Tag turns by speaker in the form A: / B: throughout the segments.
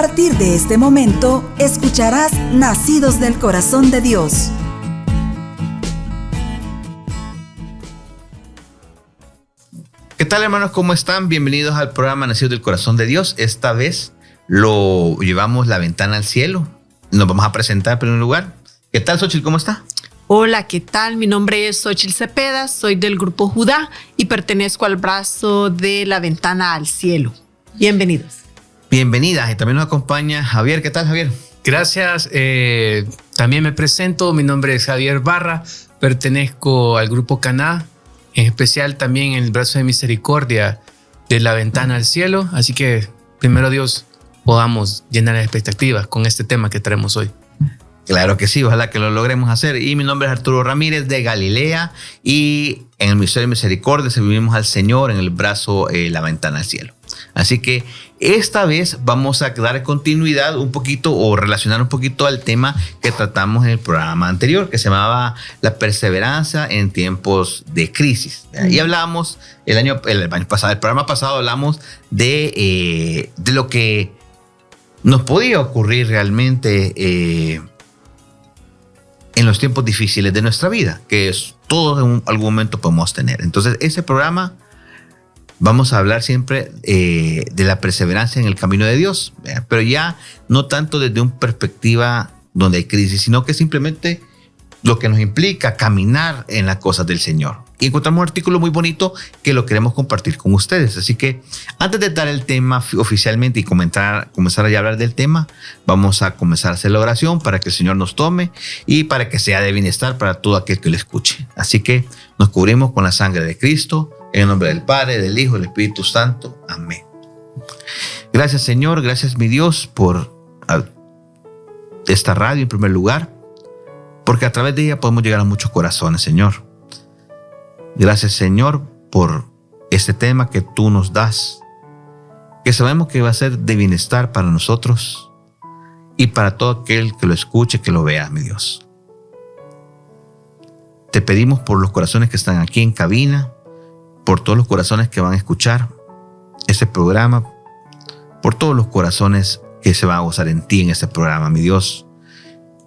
A: partir de este momento, escucharás Nacidos del Corazón de Dios.
B: ¿Qué tal, hermanos? ¿Cómo están? Bienvenidos al programa Nacidos del Corazón de Dios. Esta vez lo llevamos la ventana al cielo. Nos vamos a presentar en primer lugar. ¿Qué tal, Xochitl? ¿Cómo está?
C: Hola, ¿qué tal? Mi nombre es Xochitl Cepeda, soy del Grupo Judá y pertenezco al brazo de la ventana al cielo. Bienvenidos.
B: Bienvenidas. Y también nos acompaña Javier. ¿Qué tal, Javier?
D: Gracias. También me presento. Mi nombre es Javier Barra. Pertenezco al Grupo Caná, en especial también en el brazo de misericordia de la ventana al cielo. Así que, primero Dios, podamos llenar las expectativas con este tema que traemos hoy.
B: Claro que sí, ojalá que lo logremos hacer. Y mi nombre es Arturo Ramírez de Galilea y en el Ministerio de Misericordia servimos al Señor en el brazo la ventana al cielo. Así que esta vez vamos a dar continuidad un poquito o relacionar un poquito al tema que tratamos en el programa anterior, que se llamaba la perseverancia en tiempos de crisis. Y hablamos el año pasado, el programa pasado hablamos de lo que nos podía ocurrir realmente en los tiempos difíciles de nuestra vida, que es todo en algún momento podemos tener. Entonces, ese programa vamos a hablar siempre de la perseverancia en el camino de Dios, pero ya no tanto desde una perspectiva donde hay crisis, sino que simplemente lo que nos implica caminar en las cosas del Señor. Y encontramos un artículo muy bonito que lo queremos compartir con ustedes. Así que antes de dar el tema oficialmente y comenzar a hablar del tema, vamos a comenzar a hacer la oración para que el Señor nos tome y para que sea de bienestar para todo aquel que lo escuche. Así que nos cubrimos con la sangre de Cristo, en el nombre del Padre, del Hijo y del Espíritu Santo. Amén. Gracias, Señor. Gracias, mi Dios, por esta radio en primer lugar, porque a través de ella podemos llegar a muchos corazones, Señor. Gracias, Señor, por este tema que tú nos das, que sabemos que va a ser de bienestar para nosotros y para todo aquel que lo escuche, que lo vea, mi Dios. Te pedimos por los corazones que están aquí en cabina, por todos los corazones que van a escuchar este programa, por todos los corazones que se van a gozar en ti en este programa, mi Dios.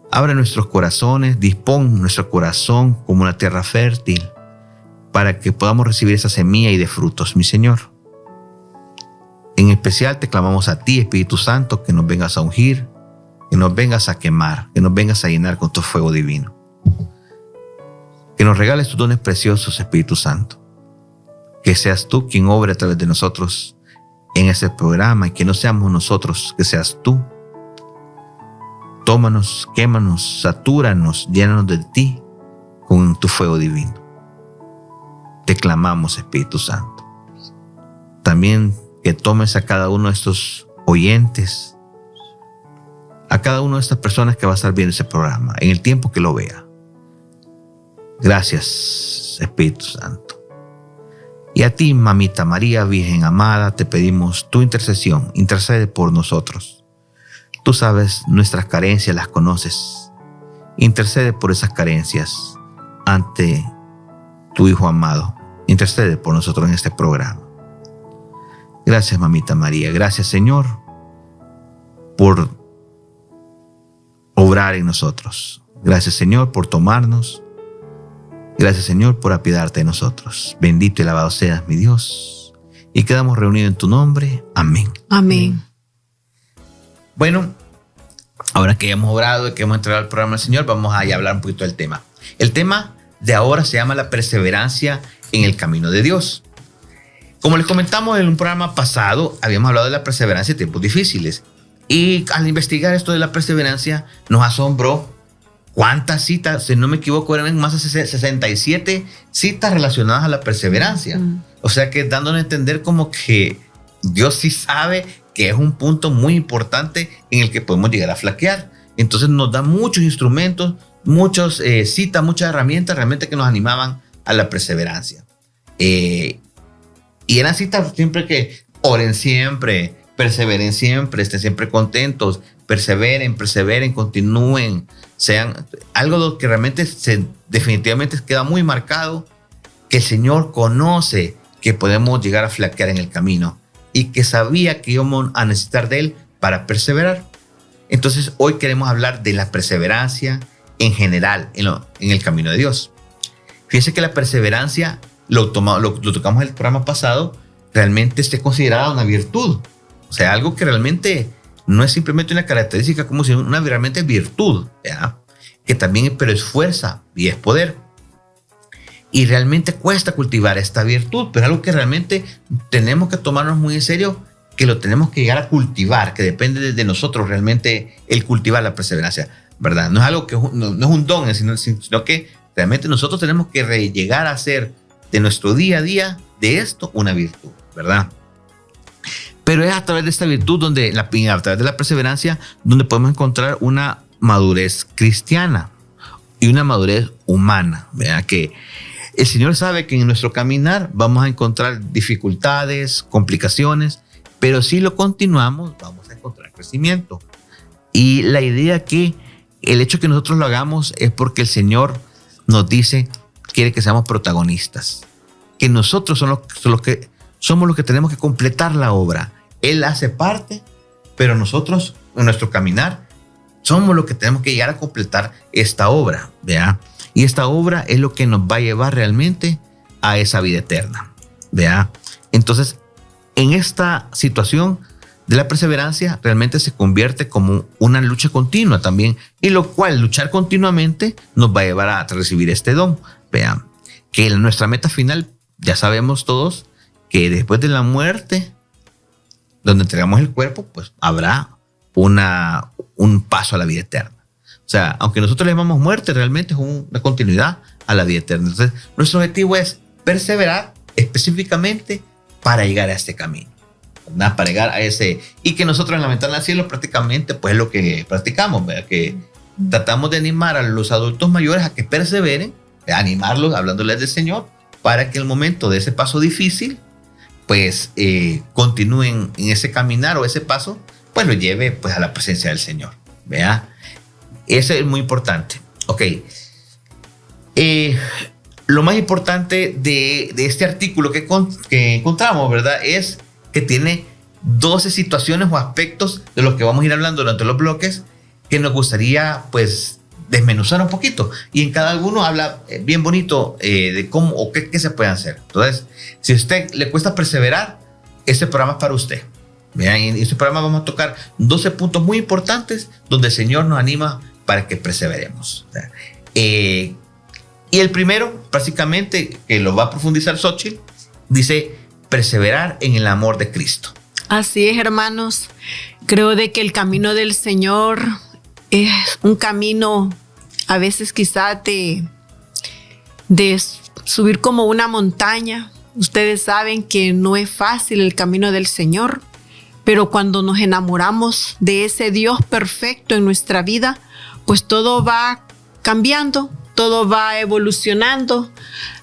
B: Abre nuestros corazones, dispón nuestro corazón como una tierra fértil, para que podamos recibir esa semilla y de frutos, mi Señor. En especial te clamamos a ti, Espíritu Santo, que nos vengas a ungir, que nos vengas a quemar, que nos vengas a llenar con tu fuego divino. Que nos regales tus dones preciosos, Espíritu Santo. Que seas tú quien obre a través de nosotros en este programa y que no seamos nosotros, que seas tú. Tómanos, quémanos, satúranos, llénanos de ti con tu fuego divino. Te clamamos, Espíritu Santo. También que tomes a cada uno de estos oyentes, a cada una de estas personas que va a estar viendo ese programa, en el tiempo que lo vea. Gracias, Espíritu Santo. Y a ti, Mamita María, Virgen amada, te pedimos tu intercesión. Intercede por nosotros. Tú sabes nuestras carencias, las conoces. Intercede por esas carencias ante tu Hijo amado. Intercede por nosotros en este programa. Gracias, Mamita María. Gracias, Señor, por obrar en nosotros. Gracias, Señor, por tomarnos. Gracias, Señor, por apiadarte de nosotros. Bendito y alabado seas, mi Dios. Y quedamos reunidos en tu nombre. Amén.
C: Amén.
B: Bueno, ahora que ya hemos orado y que hemos entrado al programa del Señor, vamos a hablar un poquito del tema. El tema de ahora se llama la perseverancia en el camino de Dios. Como les comentamos en un programa pasado, habíamos hablado de la perseverancia en tiempos difíciles. Y al investigar esto de la perseverancia, nos asombró cuántas citas, si no me equivoco, eran más de 67 citas relacionadas a la perseverancia. O sea que dándonos a entender como que Dios sí sabe que es un punto muy importante en el que podemos llegar a flaquear. Entonces nos da muchos instrumentos, muchas citas, muchas herramientas realmente que nos animaban a la perseverancia. Y eran citas siempre que oren siempre, perseveren siempre, estén siempre contentos, perseveren, continúen, sean algo que realmente definitivamente queda muy marcado, que el Señor conoce que podemos llegar a flaquear en el camino y que sabía que íbamos a necesitar de Él para perseverar. Entonces hoy queremos hablar de la perseverancia en general en el camino de Dios. Fíjense que la perseverancia, lo tocamos en el programa pasado, realmente esté considerada una virtud. O sea, algo que realmente no es simplemente una característica, como si una realmente virtud, ¿verdad? Que también, pero es fuerza y es poder. Y realmente cuesta cultivar esta virtud, pero algo que realmente tenemos que tomarnos muy en serio, que lo tenemos que llegar a cultivar, que depende de nosotros realmente el cultivar la perseverancia, ¿verdad? No es algo que no es un don, sino que realmente nosotros tenemos que llegar a hacer de nuestro día a día de esto una virtud, ¿verdad? Pero es a través de esta virtud, a través de la perseverancia, donde podemos encontrar una madurez cristiana y una madurez humana, ¿verdad? Que el Señor sabe que en nuestro caminar vamos a encontrar dificultades, complicaciones, pero si lo continuamos, vamos a encontrar crecimiento. Y la idea que el hecho que nosotros lo hagamos es porque el Señor nos dice, quiere que seamos protagonistas, que nosotros somos los que tenemos que completar la obra. Él hace parte, pero nosotros, en nuestro caminar, somos los que tenemos que llegar a completar esta obra, ¿verdad? Y esta obra es lo que nos va a llevar realmente a esa vida eterna, ¿verdad? Entonces, en esta situación de la perseverancia, realmente se convierte como una lucha continua también, y lo cual luchar continuamente nos va a llevar a recibir este don, ¿verdad? Que nuestra meta final, ya sabemos todos, que después de la muerte, donde entregamos el cuerpo, pues habrá un paso a la vida eterna. O sea, aunque nosotros le llamamos muerte, realmente es una continuidad a la vida eterna. Entonces, nuestro objetivo es perseverar específicamente para llegar a este camino, ¿verdad? Para llegar a ese, y que nosotros en la ventana del cielo prácticamente, pues es lo que practicamos, ¿verdad? Que tratamos de animar a los adultos mayores a que perseveren, animarlos, hablándoles del Señor, para que el momento de ese paso difícil, pues continúen en ese caminar o ese paso, pues lo lleve pues a la presencia del Señor, ¿verdad? Eso es muy importante. Ok. Lo más importante de este artículo que encontramos, ¿verdad? Es que tiene 12 situaciones o aspectos de los que vamos a ir hablando durante los bloques que nos gustaría pues desmenuzar un poquito, y en cada uno habla bien bonito de cómo o qué se puede hacer. Entonces, si a usted le cuesta perseverar, este programa es para usted. Vean, en este programa vamos a tocar 12 puntos muy importantes donde el Señor nos anima para que perseveremos. Y el primero, básicamente, que lo va a profundizar Xochitl, dice perseverar en el amor de Cristo.
C: Así es, hermanos. Creo de que el camino del Señor es un camino a veces quizás de subir como una montaña. Ustedes saben que no es fácil el camino del Señor, pero cuando nos enamoramos de ese Dios perfecto en nuestra vida, pues todo va cambiando, todo va evolucionando.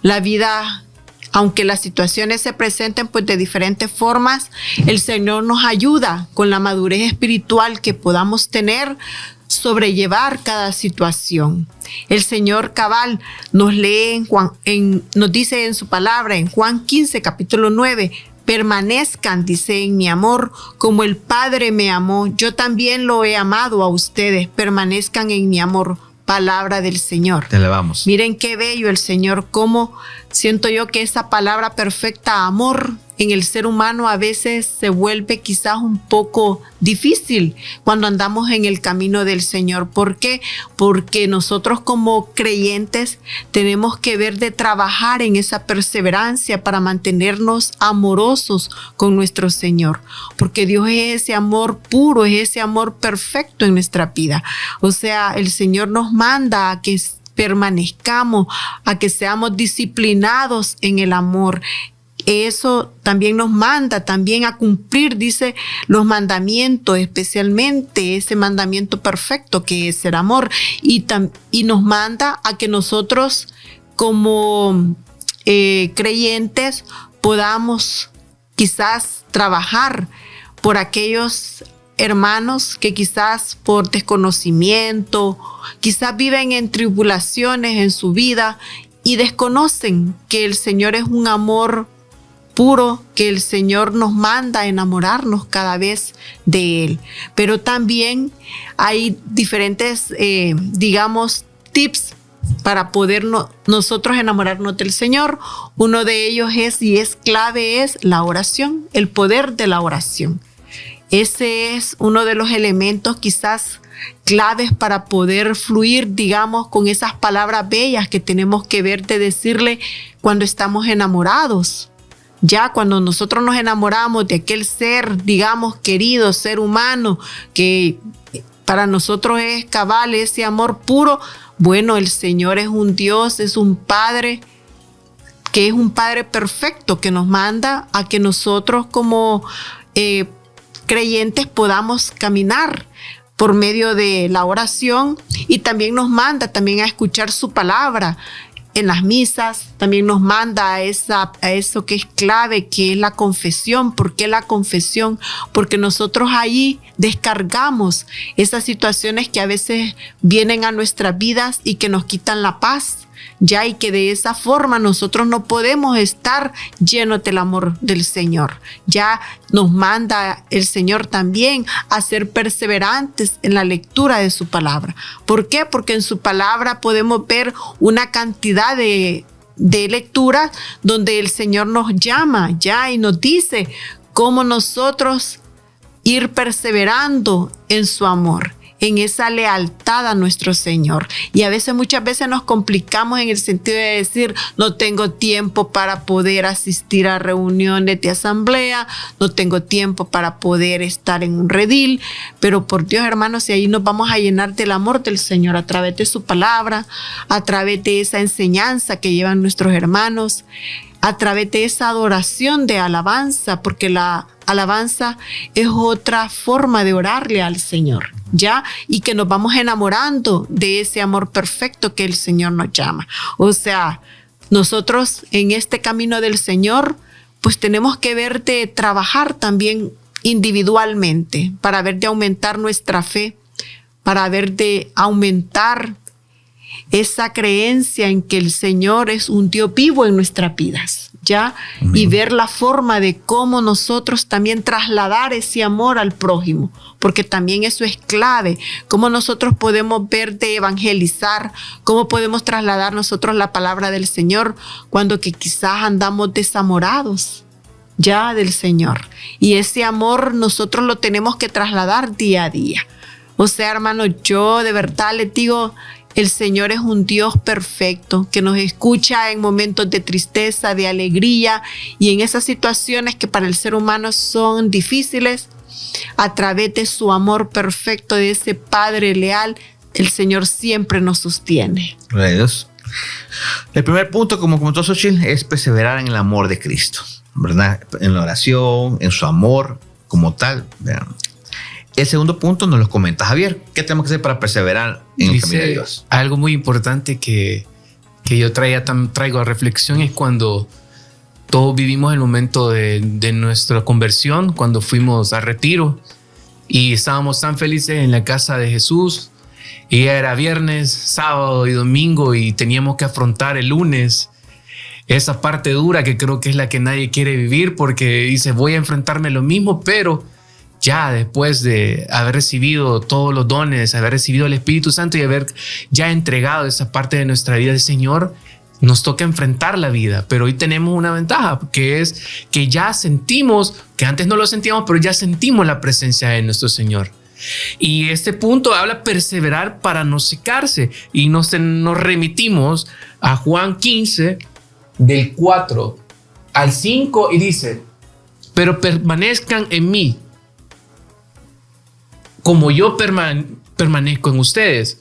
C: La vida, aunque las situaciones se presenten pues de diferentes formas, el Señor nos ayuda con la madurez espiritual que podamos tener, sobrellevar cada situación. El Señor cabal nos lee nos dice en su palabra en Juan 15, capítulo 9, permanezcan, dice, en mi amor, como el Padre me amó, yo también lo he amado a ustedes, permanezcan en mi amor. Palabra del Señor.
B: Te alabamos.
C: Miren qué bello el Señor, cómo siento yo que esa palabra perfecta, amor, en el ser humano a veces se vuelve quizás un poco difícil cuando andamos en el camino del Señor. ¿Por qué? Porque nosotros como creyentes tenemos que ver de trabajar en esa perseverancia para mantenernos amorosos con nuestro Señor. Porque Dios es ese amor puro, es ese amor perfecto en nuestra vida. O sea, el Señor nos manda a que permanezcamos, a que seamos disciplinados en el amor. Eso también nos manda también a cumplir, dice, los mandamientos, especialmente ese mandamiento perfecto que es el amor. Y nos manda a que nosotros como creyentes podamos quizás trabajar por aquellos hermanos que quizás por desconocimiento, quizás viven en tribulaciones en su vida y desconocen que el Señor es un amor puro que el Señor nos manda a enamorarnos cada vez de Él. Pero también hay diferentes, tips para poder nosotros enamorarnos del Señor. Uno de ellos es clave, es la oración, el poder de la oración. Ese es uno de los elementos quizás claves para poder fluir, con esas palabras bellas que tenemos que ver de decirle cuando estamos enamorados. Ya cuando nosotros nos enamoramos de aquel ser, querido, ser humano, que para nosotros es cabal, ese amor puro, bueno, el Señor es un Dios, es un Padre, que es un Padre perfecto, que nos manda a que nosotros como creyentes podamos caminar por medio de la oración, y también nos manda también a escuchar su palabra en las misas. También nos manda a eso que es clave, que es la confesión. ¿Por qué la confesión? Porque nosotros ahí descargamos esas situaciones que a veces vienen a nuestras vidas y que nos quitan la paz. Y que de esa forma nosotros no podemos estar llenos del amor del Señor. Ya nos manda el Señor también a ser perseverantes en la lectura de su palabra. ¿Por qué? Porque en su palabra podemos ver una cantidad de lecturas donde el Señor nos llama y nos dice cómo nosotros ir perseverando en su amor, en esa lealtad a nuestro Señor. Y muchas veces nos complicamos en el sentido de decir, no tengo tiempo para poder asistir a reuniones de asamblea, no tengo tiempo para poder estar en un redil, pero por Dios, hermanos, si ahí nos vamos a llenar del amor del Señor a través de su palabra, a través de esa enseñanza que llevan nuestros hermanos, a través de esa adoración de alabanza, porque la alabanza es otra forma de orarle al Señor, y que nos vamos enamorando de ese amor perfecto que el Señor nos llama. O sea, nosotros en este camino del Señor, pues tenemos que ver de trabajar también individualmente, para ver de aumentar nuestra fe, para ver de aumentar esa creencia en que el Señor es un Dios vivo en nuestras vidas, Amén. Y ver la forma de cómo nosotros también trasladar ese amor al prójimo, porque también eso es clave, cómo nosotros podemos ver de evangelizar, cómo podemos trasladar nosotros la palabra del Señor cuando que quizás andamos desamorados del Señor, y ese amor nosotros lo tenemos que trasladar día a día. O sea, hermano, yo de verdad les digo, el Señor es un Dios perfecto que nos escucha en momentos de tristeza, de alegría, y en esas situaciones que para el ser humano son difíciles. A través de su amor perfecto, de ese Padre leal, el Señor siempre nos sostiene.
B: Gloria a Dios. El primer punto, como comentó Xochitl, es perseverar en el amor de Cristo, ¿verdad? En la oración, en su amor como tal, ¿verdad? El segundo punto nos lo comenta Javier. ¿Qué tenemos que hacer para perseverar en el camino de Dios?
D: Algo muy importante que yo traigo a reflexión es cuando todos vivimos el momento de nuestra conversión, cuando fuimos a retiro y estábamos tan felices en la casa de Jesús, y era viernes, sábado y domingo, y teníamos que afrontar el lunes esa parte dura que creo que es la que nadie quiere vivir, porque dice, voy a enfrentarme a lo mismo, pero ya después de haber recibido todos los dones, haber recibido el Espíritu Santo y haber ya entregado esa parte de nuestra vida al Señor, nos toca enfrentar la vida. Pero hoy tenemos una ventaja, que es que ya sentimos, que antes no lo sentíamos, pero ya sentimos la presencia de nuestro Señor. Y este punto habla perseverar para no secarse, y nos remitimos a Juan 15 del 4 al 5 y dice, pero permanezcan en mí como yo permanezco en ustedes.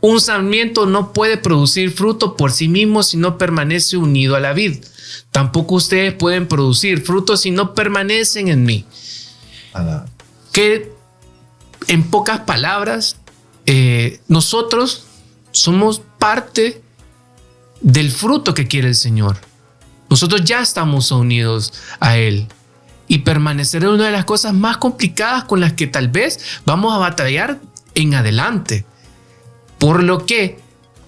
D: Un sarmiento no puede producir fruto por sí mismo si no permanece unido a la vid. Tampoco ustedes pueden producir fruto si no permanecen en mí. Que en pocas palabras, nosotros somos parte del fruto que quiere el Señor. Nosotros ya estamos unidos a Él. Y permanecer es una de las cosas más complicadas con las que tal vez vamos a batallar en adelante. Por lo que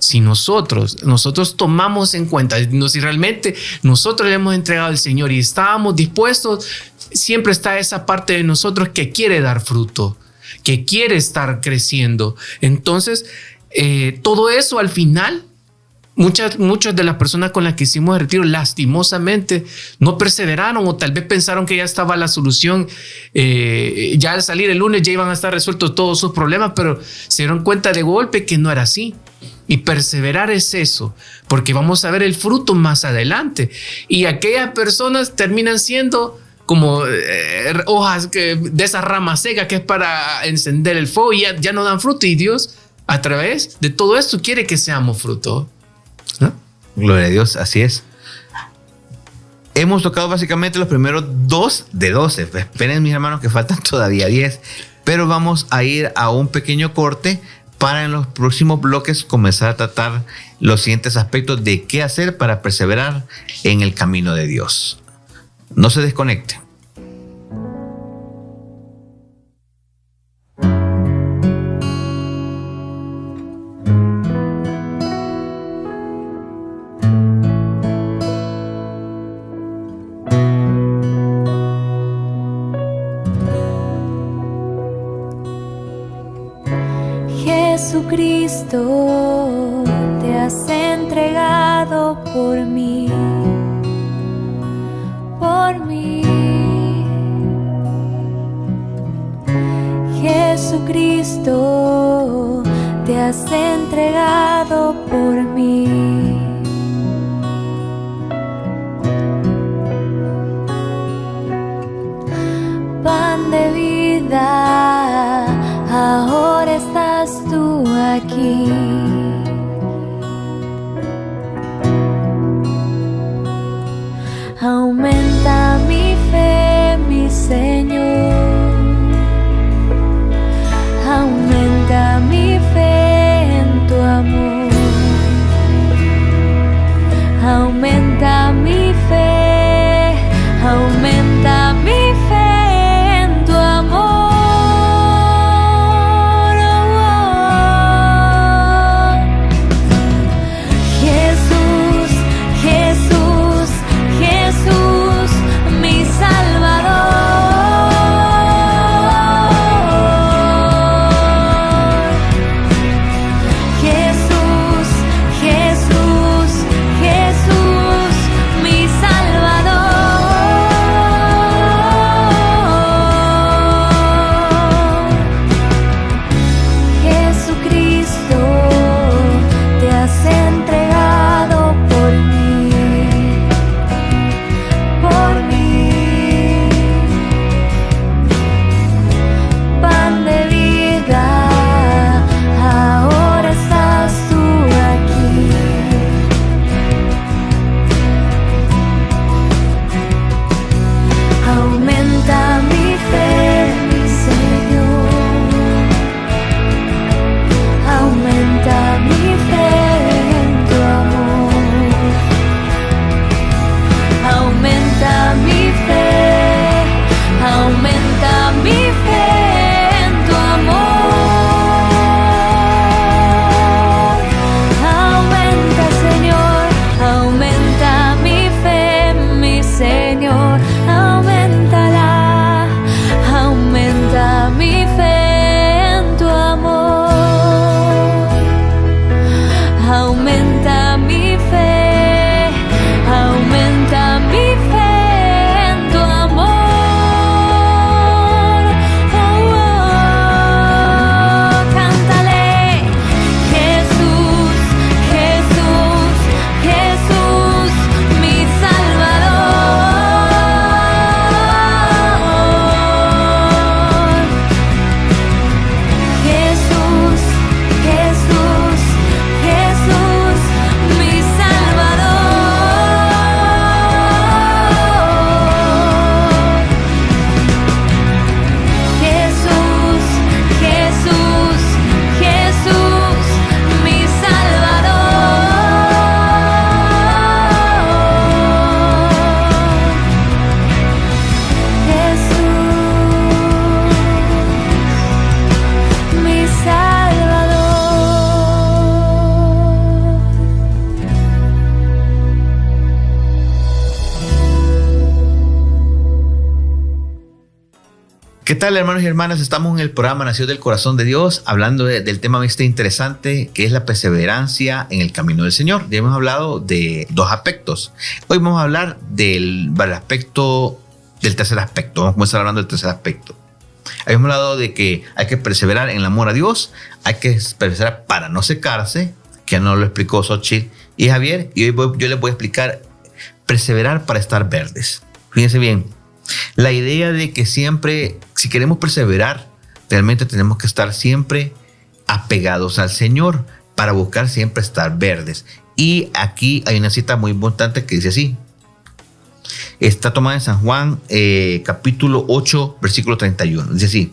D: Si nosotros tomamos en cuenta, si realmente nosotros le hemos entregado al Señor y estábamos dispuestos, siempre está esa parte de nosotros que quiere dar fruto, que quiere estar creciendo. Entonces, todo eso al final, muchas de las personas con las que hicimos el retiro lastimosamente no perseveraron, o tal vez pensaron que ya estaba la solución, ya al salir el lunes ya iban a estar resueltos todos sus problemas, pero se dieron cuenta de golpe que no era así. Y perseverar es eso, porque vamos a ver el fruto más adelante. Y aquellas personas terminan siendo como hojas de esa rama seca que es para encender el fuego, y ya no dan fruto. Y Dios, a través de todo esto, quiere que seamos fruto, ¿no?
B: Gloria a Dios, así es. Hemos tocado básicamente los primeros 2 de 12. Esperen, mis hermanos, que faltan todavía 10. Pero vamos a ir a un pequeño corte para en los próximos bloques comenzar a tratar los siguientes aspectos de qué hacer para perseverar en el camino de Dios. No se desconecte.
E: Jesucristo, te has entregado por mí, por mí. Jesucristo, te has entregado por mí. Pan de vida, ahora estás tú aquí. Aumenta mi fe, mi Señor. Aumenta mi fe en tu amor.
B: ¿Qué tal, hermanos y hermanas? Estamos en el programa Nacidos del Corazón de Dios, hablando del tema interesante que es la perseverancia en el camino del Señor. Ya hemos hablado de 2 aspectos. Hoy vamos a hablar del tercer aspecto. Vamos a comenzar hablando del tercer aspecto. Habíamos hablado de que hay que perseverar en el amor a Dios, hay que perseverar para no secarse, que no lo explicó Xochitl y Javier, y hoy yo les voy a explicar perseverar para estar verdes. Fíjense bien, la idea de que siempre, si queremos perseverar, realmente tenemos que estar siempre apegados al Señor para buscar siempre estar verdes. Y aquí hay una cita muy importante que dice así. Está tomada en San Juan, capítulo 8, versículo 31. Dice así: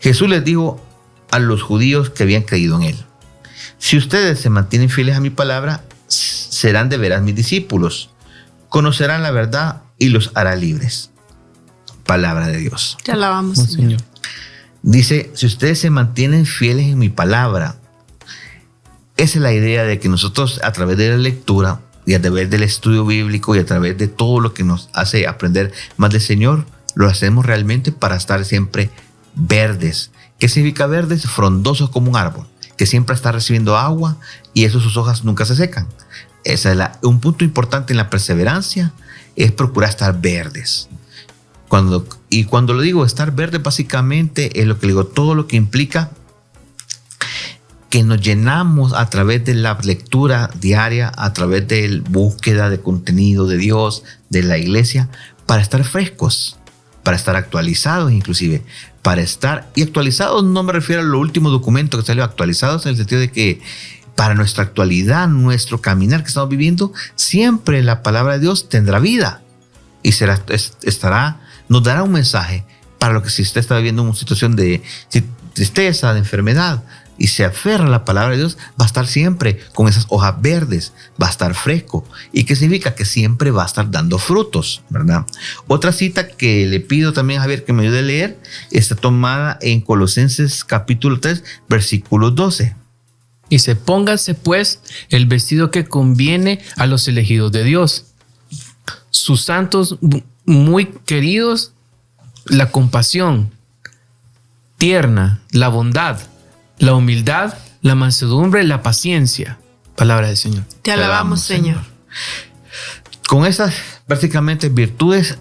B: Jesús les dijo a los judíos que habían creído en él: si ustedes se mantienen fieles a mi palabra, serán de veras mis discípulos. Conocerán la verdad y los hará libres. Palabra de Dios.
C: Te alabamos, Señor.
B: Dice, si ustedes se mantienen fieles en mi palabra. Esa es la idea de que nosotros, a través de la lectura y a través del estudio bíblico y a través de todo lo que nos hace aprender más del Señor, lo hacemos realmente para estar siempre verdes. ¿Qué significa verdes? Frondosos como un árbol, que siempre está recibiendo agua y eso, sus hojas nunca se secan. Ese es un punto importante en la perseverancia, es procurar estar verdes. Cuando lo digo estar verde, básicamente es lo que digo, todo lo que implica que nos llenamos a través de la lectura diaria, a través de la búsqueda de contenido de Dios, de la iglesia, para estar frescos, para estar actualizados inclusive, para estar, y actualizados no me refiero a los últimos documentos que salió, actualizados en el sentido de que para nuestra actualidad, nuestro caminar que estamos viviendo, siempre la palabra de Dios tendrá vida y nos dará un mensaje para lo que si usted está viviendo una situación de tristeza, de enfermedad, y se aferra a la palabra de Dios, va a estar siempre con esas hojas verdes, va a estar fresco. ¿Y qué significa? Que siempre va a estar dando frutos, ¿verdad? Otra cita que le pido también a Javier que me ayude a leer está tomada en Colosenses capítulo 3, versículo 12.
D: Dice, pónganse pues el vestido que conviene a los elegidos de Dios, sus santos muy queridos, la compasión tierna, la bondad, la humildad, la mansedumbre, la paciencia. Palabra del Señor.
C: Te alabamos, Señor.
B: Con esas prácticamente virtudes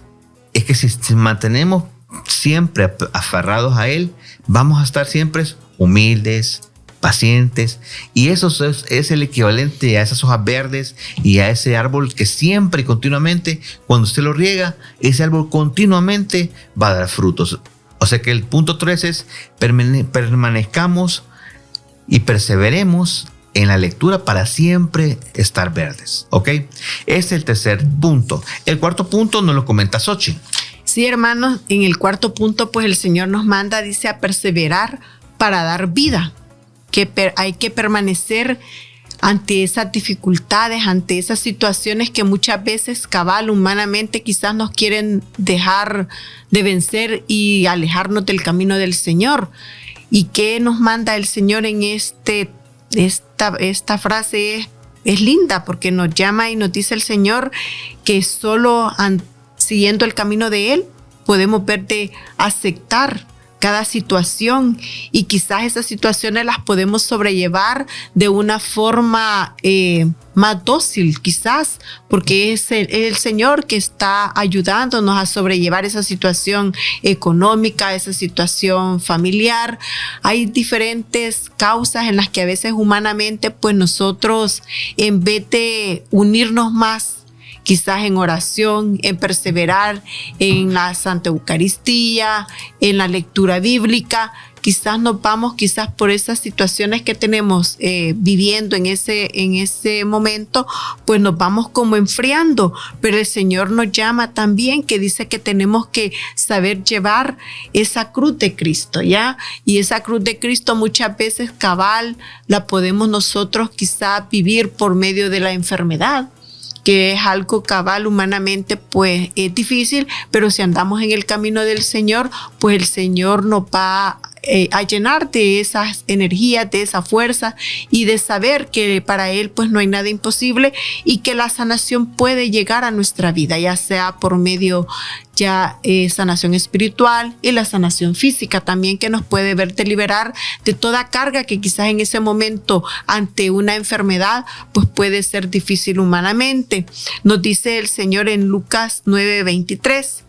B: es que si mantenemos siempre aferrados a Él, vamos a estar siempre humildes, pacientes, y eso es el equivalente a esas hojas verdes y a ese árbol que siempre y continuamente, cuando usted lo riega, ese árbol continuamente va a dar frutos. O sea que el punto 3 es permanezcamos y perseveremos en la lectura para siempre estar verdes. ¿Ok? Ese es el tercer punto. El cuarto punto nos lo comenta Xochitl.
C: Sí, hermanos, en el cuarto punto, pues el Señor nos manda, dice, a perseverar para dar vida. Que hay que permanecer ante esas dificultades, ante esas situaciones que muchas veces humanamente quizás nos quieren dejar de vencer y alejarnos del camino del Señor. ¿Y qué nos manda el Señor en esta frase? Es linda porque nos llama y nos dice el Señor que solo siguiendo el camino de Él podemos aceptar cada situación, y quizás esas situaciones las podemos sobrellevar de una forma más dócil, quizás, porque es el Señor que está ayudándonos a sobrellevar esa situación económica, esa situación familiar. Hay diferentes causas en las que a veces humanamente, pues nosotros, en vez de unirnos más, quizás en oración, en perseverar en la Santa Eucaristía, en la lectura bíblica, quizás nos vamos por esas situaciones que tenemos viviendo en ese momento, pues nos vamos como enfriando. Pero el Señor nos llama también, que dice que tenemos que saber llevar esa cruz de Cristo, ¿ya? Y esa cruz de Cristo muchas veces la podemos nosotros quizás vivir por medio de la enfermedad, que es algo humanamente, pues es difícil, pero si andamos en el camino del Señor, pues el Señor nos va a llenar de esas energías, de esa fuerza y de saber que para Él pues no hay nada imposible y que la sanación puede llegar a nuestra vida, ya sea por medio sanación espiritual y la sanación física también, que nos puede verte liberar de toda carga que quizás en ese momento ante una enfermedad pues puede ser difícil humanamente. Nos dice el Señor en Lucas 9:23.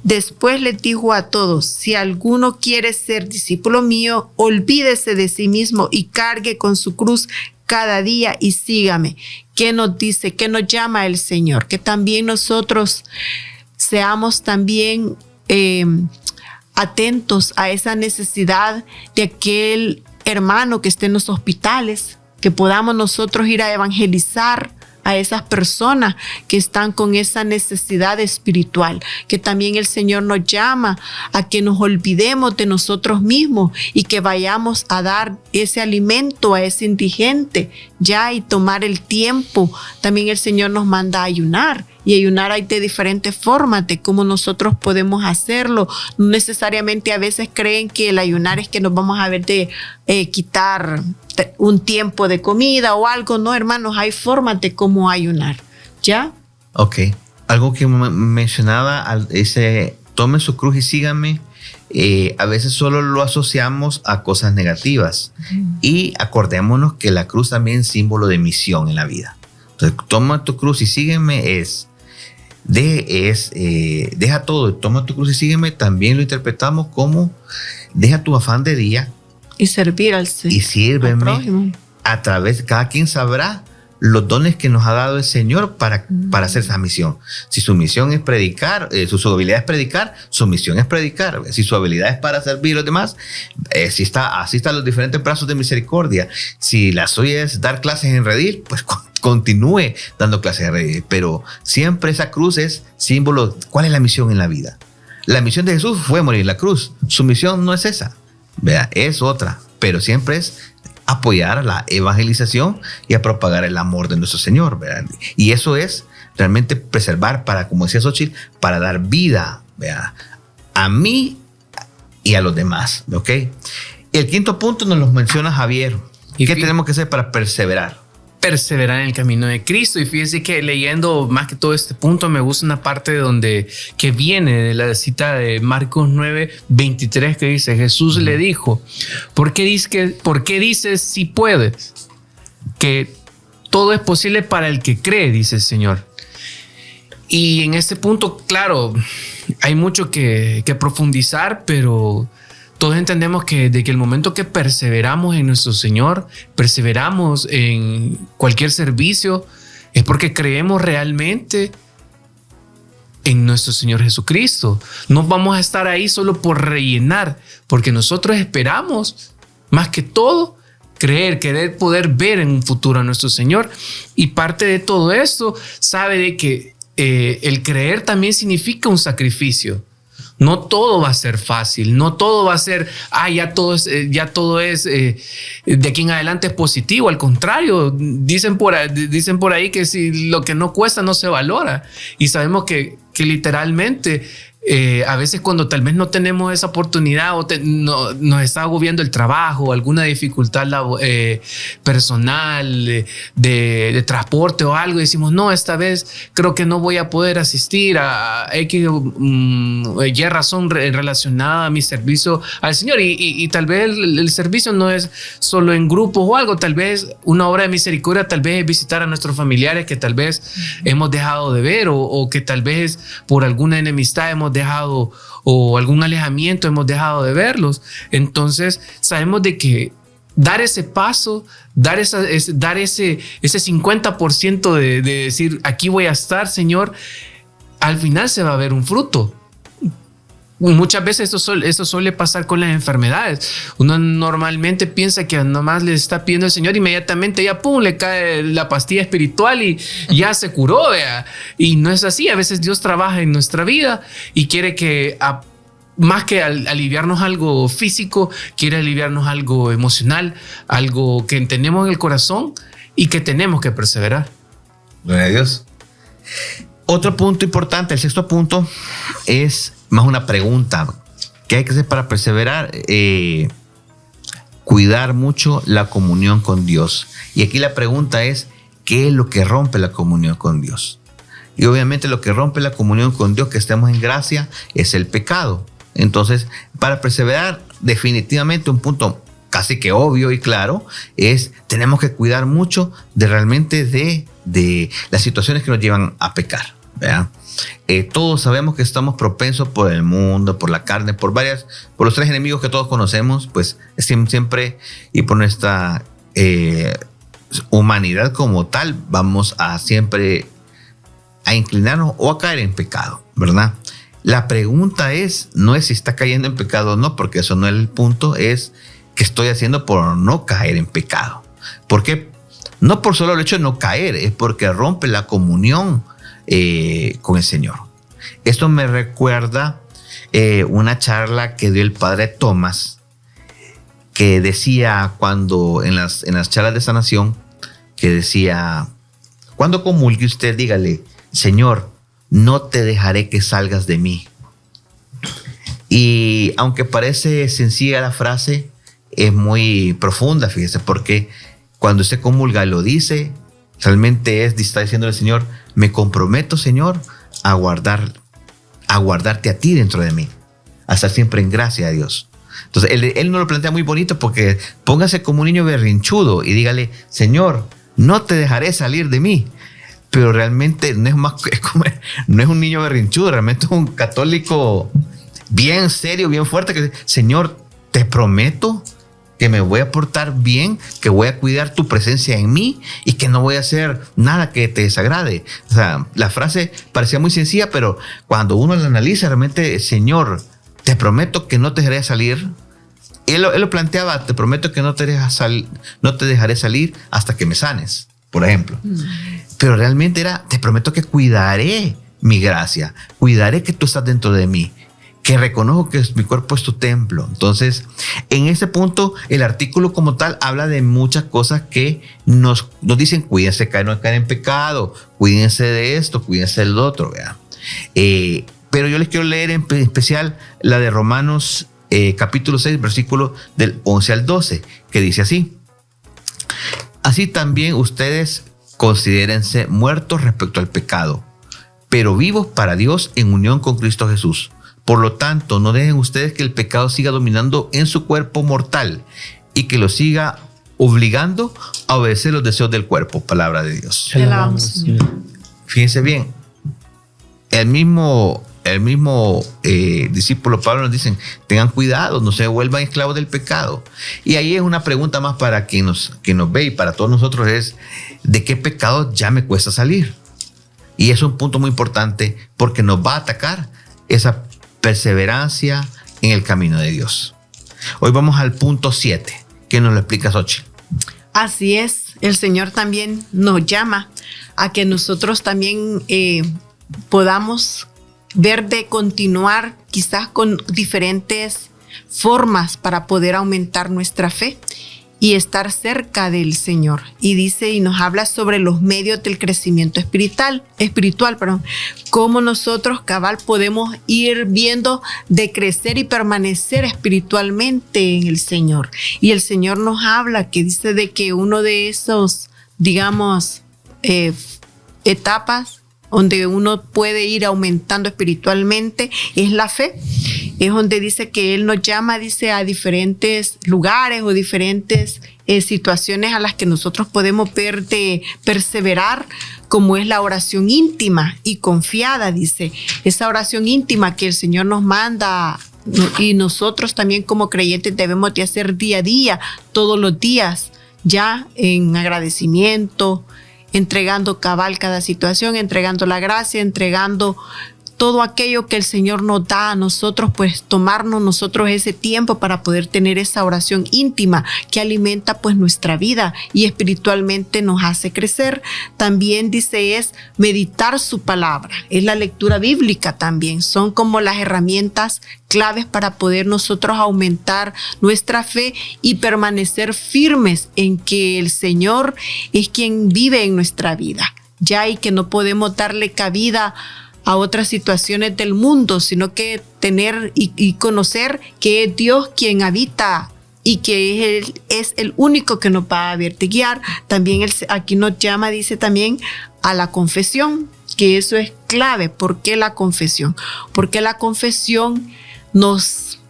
C: Después les dijo a todos: si alguno quiere ser discípulo mío, olvídese de sí mismo y cargue con su cruz cada día y sígame. ¿Qué nos dice? ¿Qué nos llama el Señor? Que también nosotros seamos también atentos a esa necesidad de aquel hermano que esté en los hospitales, que podamos nosotros ir a evangelizar a esas personas que están con esa necesidad espiritual, que también el Señor nos llama a que nos olvidemos de nosotros mismos y que vayamos a dar ese alimento a ese indigente y tomar el tiempo. También el Señor nos manda a ayunar, y ayunar hay de diferentes formas de cómo nosotros podemos hacerlo. No necesariamente a veces creen que el ayunar es que nos vamos a ver de quitar un tiempo de comida o algo. No, hermanos, hay formas de cómo ayunar. ¿Ya?
B: Ok. Algo que mencionaba, ese tome su cruz y sígame. A veces solo lo asociamos a cosas negativas. Y acordémonos que la cruz también es símbolo de misión en la vida. Entonces, toma tu cruz y sígueme deja todo, toma tu cruz y sígueme. También lo interpretamos como deja tu afán de día
C: y servir al Señor
B: y sírveme a través. Cada quien sabrá los dones que nos ha dado el Señor para hacer esa misión. Si su misión es predicar, su habilidad es predicar, su misión es predicar. Si su habilidad es para servir a los demás, así están los diferentes brazos de misericordia. Si la suya es dar clases en redil, pues continúe dando clases en redil. Pero siempre esa cruz es símbolo. ¿Cuál es la misión en la vida? La misión de Jesús fue morir en la cruz. Su misión no es esa, vea, es otra, pero siempre es apoyar a la evangelización y a propagar el amor de nuestro Señor, ¿verdad? Y eso es realmente preservar, para, como decía Xochitl, para dar vida, ¿verdad?, a mí y a los demás, ¿ok? El quinto punto nos lo menciona Javier. ¿Qué tenemos que hacer para perseverar?
D: Perseverar en el camino de Cristo. Y fíjense que leyendo más que todo este punto me gusta una parte que viene de la cita de Marcos 9:23, que dice: Jesús le dijo: ¿por qué dices si puedes? Que todo es posible para el que cree, dice el Señor. Y en este punto, claro, hay mucho que profundizar, pero todos entendemos que de que el momento que perseveramos en nuestro Señor, perseveramos en cualquier servicio, es porque creemos realmente en nuestro Señor Jesucristo. No vamos a estar ahí solo por rellenar, porque nosotros esperamos, más que todo, querer poder ver en un futuro a nuestro Señor. Y parte de todo esto sabe de que el creer también significa un sacrificio. No todo va a ser fácil, no todo va a ser, ya todo es de aquí en adelante es positivo. Al contrario, dicen por ahí que si lo que no cuesta no se valora. Y sabemos que literalmente a veces cuando tal vez no tenemos esa oportunidad o nos está agobiando el trabajo, alguna dificultad personal de transporte o algo, y decimos: no, esta vez creo que no voy a poder asistir a X y razón relacionada a mi servicio al Señor. Y tal vez el servicio no es solo en grupos o algo, tal vez una obra de misericordia, tal vez es visitar a nuestros familiares que tal vez hemos dejado de ver, o que tal vez por alguna enemistad hemos dejado, o algún alejamiento hemos dejado de verlos. Entonces sabemos de que dar ese paso, dar ese 50% de decir: aquí voy a estar, Señor, al final se va a ver un fruto. Muchas veces eso suele pasar con las enfermedades. Uno normalmente piensa que nomás le está pidiendo al Señor, inmediatamente ya pum, le cae la pastilla espiritual y ya se curó, ¿vea? Y no es así. A veces Dios trabaja en nuestra vida y quiere que más que aliviarnos algo físico, quiere aliviarnos algo emocional, algo que tenemos en el corazón y que tenemos que perseverar.
B: Gloria a Dios. Otro punto importante, el sexto punto, es más una pregunta. ¿Qué hay que hacer para perseverar? Cuidar mucho la comunión con Dios. Y aquí la pregunta es, ¿qué es lo que rompe la comunión con Dios? Y obviamente lo que rompe la comunión con Dios, que estemos en gracia, es el pecado. Entonces, para perseverar, definitivamente un punto casi que obvio y claro es, tenemos que cuidar mucho de realmente de las situaciones que nos llevan a pecar, ¿verdad? Todos sabemos que estamos propensos por el mundo, por la carne, por los tres enemigos que todos conocemos, pues siempre y por nuestra humanidad como tal, vamos a siempre a inclinarnos o a caer en pecado, ¿verdad? La pregunta no es si está cayendo en pecado o no, porque eso no es el punto, es qué estoy haciendo por no caer en pecado. ¿Por qué? No por solo el hecho de no caer, es porque rompe la comunión con el Señor. Esto me recuerda una charla que dio el padre Thomas, que decía cuando en las charlas de sanación, que decía, cuando comulgue usted, dígale, Señor, no te dejaré que salgas de mí. Y aunque parece sencilla la frase, es muy profunda, fíjese, porque cuando usted comulga y lo dice, realmente está diciendo el Señor, me comprometo, Señor, a guardarte a ti dentro de mí, a estar siempre en gracia a Dios. Entonces, él nos lo plantea muy bonito, porque póngase como un niño berrinchudo y dígale, Señor, no te dejaré salir de mí. Pero realmente no es un niño berrinchudo, realmente es un católico bien serio, bien fuerte, que dice, Señor, te prometo que me voy a portar bien, que voy a cuidar tu presencia en mí y que no voy a hacer nada que te desagrade. O sea, la frase parecía muy sencilla, pero cuando uno la analiza, realmente, Señor, te prometo que no te dejaré salir. Él lo planteaba, te prometo que no te dejaré salir hasta que me sanes, por ejemplo. Pero realmente te prometo que cuidaré mi gracia, cuidaré que tú estás dentro de mí, que reconozco que mi cuerpo es tu templo. Entonces, en ese punto, el artículo como tal habla de muchas cosas que nos dicen, cuídense que no caer en pecado, cuídense de esto, cuídense del otro, ¿verdad? Pero yo les quiero leer en especial la de Romanos capítulo 6, versículo del 11 al 12, que dice así: así también ustedes considérense muertos respecto al pecado, pero vivos para Dios en unión con Cristo Jesús. Por lo tanto, no dejen ustedes que el pecado siga dominando en su cuerpo mortal y que lo siga obligando a obedecer los deseos del cuerpo. Palabra de Dios.
C: Te alabamos, Señor.
B: Fíjense bien, el mismo discípulo Pablo nos dice, tengan cuidado, no se vuelvan esclavos del pecado. Y ahí es una pregunta más para quien nos ve y para todos nosotros, es ¿de qué pecado ya me cuesta salir? Y es un punto muy importante, porque nos va a atacar esa perseverancia en el camino de Dios. Hoy vamos al punto 7, que nos lo explica Xochitl.
C: Así es, el Señor también nos llama a que nosotros también podamos ver de continuar quizás con diferentes formas para poder aumentar nuestra fe y estar cerca del Señor. Y dice y nos habla sobre los medios del crecimiento espiritual, cómo nosotros podemos ir viendo de crecer y permanecer espiritualmente en el Señor. Y el Señor nos habla, que dice de que uno de esos, digamos, etapas donde uno puede ir aumentando espiritualmente es la fe. Es donde dice que Él nos llama, dice, a diferentes lugares o diferentes situaciones a las que nosotros podemos ver de perseverar, como es la oración íntima y confiada, dice. Esa oración íntima que el Señor nos manda y nosotros también como creyentes debemos de hacer día a día, todos los días, ya en agradecimiento, entregando cabal cada situación, entregando la gracia, entregando todo aquello que el Señor nos da a nosotros, pues tomarnos nosotros ese tiempo para poder tener esa oración íntima que alimenta pues nuestra vida y espiritualmente nos hace crecer. También dice es meditar su palabra, es la lectura bíblica también, son como las herramientas claves para poder nosotros aumentar nuestra fe y permanecer firmes en que el Señor es quien vive en nuestra vida, ya, y que no podemos darle cabida a otras situaciones del mundo, sino que tener y conocer que es Dios quien habita y que Él es el único que nos va a guiar. También aquí nos llama, dice también, a la confesión, que eso es clave. ¿Por qué la confesión? Porque la confesión nos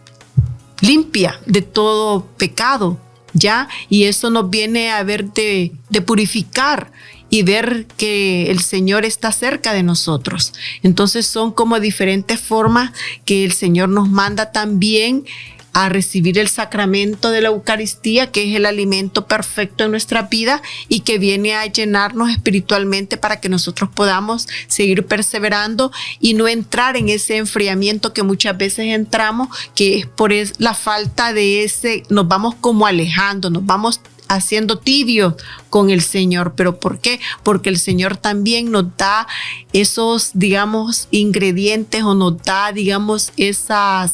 C: limpia de todo pecado, ¿ya? Y eso nos viene a ver de purificar y ver que el Señor está cerca de nosotros. Entonces son como diferentes formas que el Señor nos manda también a recibir el sacramento de la Eucaristía, que es el alimento perfecto en nuestra vida y que viene a llenarnos espiritualmente para que nosotros podamos seguir perseverando y no entrar en ese enfriamiento que muchas veces entramos, que es por la falta de ese, nos vamos como alejando, nos vamos haciendo tibios con el Señor. ¿Pero por qué? Porque el Señor también nos da esos, digamos, ingredientes, o nos da, digamos, esas...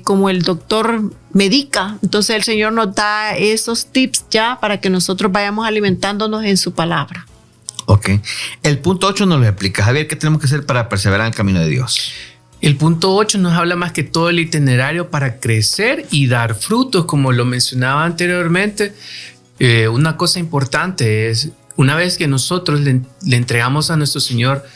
C: como el doctor medica. Entonces el Señor nos da esos tips ya para que nosotros vayamos alimentándonos en su palabra.
B: Ok. El punto 8 nos lo explica. Javier, ¿qué tenemos que hacer para perseverar en el camino de Dios?
D: El punto 8 nos habla más que todo el itinerario para crecer y dar frutos, como lo mencionaba anteriormente. Una cosa importante es, una vez que nosotros le entregamos a nuestro Señor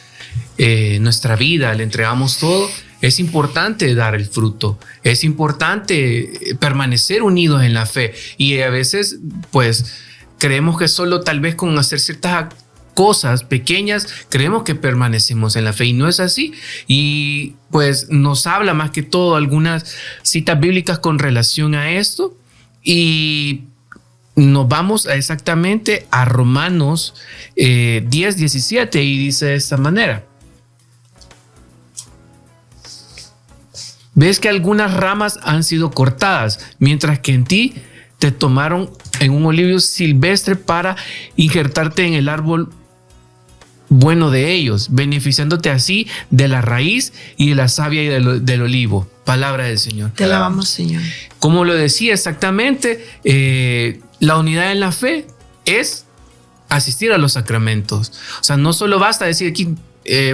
D: nuestra vida, le entregamos todo, es importante dar el fruto, es importante permanecer unidos en la fe. Y a veces, pues, creemos que solo tal vez con hacer ciertas cosas pequeñas, creemos que permanecemos en la fe, y no es así. Y pues nos habla más que todo algunas citas bíblicas con relación a esto, y nos vamos exactamente a Romanos 10:17, y dice de esta manera: ves que algunas ramas han sido cortadas, mientras que en ti te tomaron en un olivo silvestre para injertarte en el árbol bueno de ellos, beneficiándote así de la raíz y de la savia y del olivo. Palabra del Señor.
C: Te alabamos, Señor.
D: Como lo decía exactamente, la unidad en la fe es asistir a los sacramentos. O sea, no solo basta decir aquí,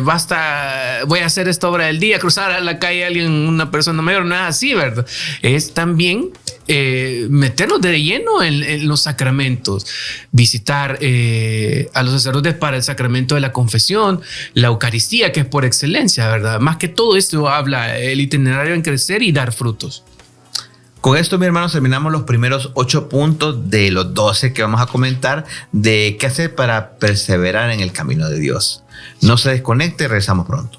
D: basta, voy a hacer esta obra del día, cruzar a la calle a alguien, una persona mayor, nada así, ¿verdad? Es también meternos de lleno en los sacramentos, visitar a los sacerdotes para el sacramento de la confesión, la Eucaristía, que es por excelencia, ¿verdad? Más que todo esto habla el itinerario en crecer y dar frutos.
B: Con esto, mis hermanos, terminamos los primeros 8 puntos de los 12 que vamos a comentar de qué hacer para perseverar en el camino de Dios. No se desconecte, regresamos pronto.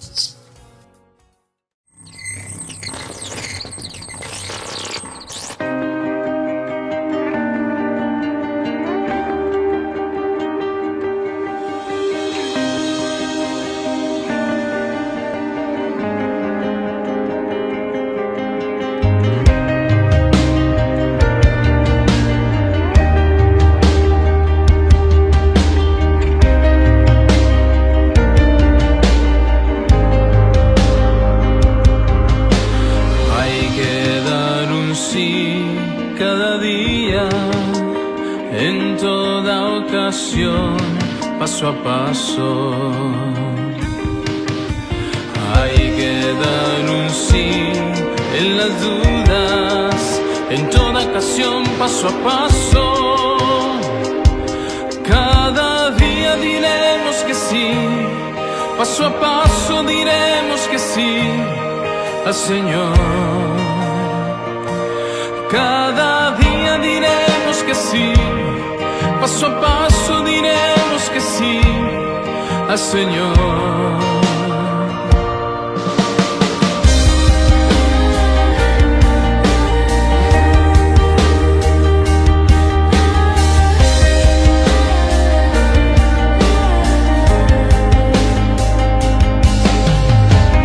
F: Paso a paso, hay que dar un sí en las dudas, en toda ocasión, paso a paso. Cada día diremos que sí, paso a paso diremos que sí al Señor. Cada día diremos que sí, paso a paso diremos que sí al Señor.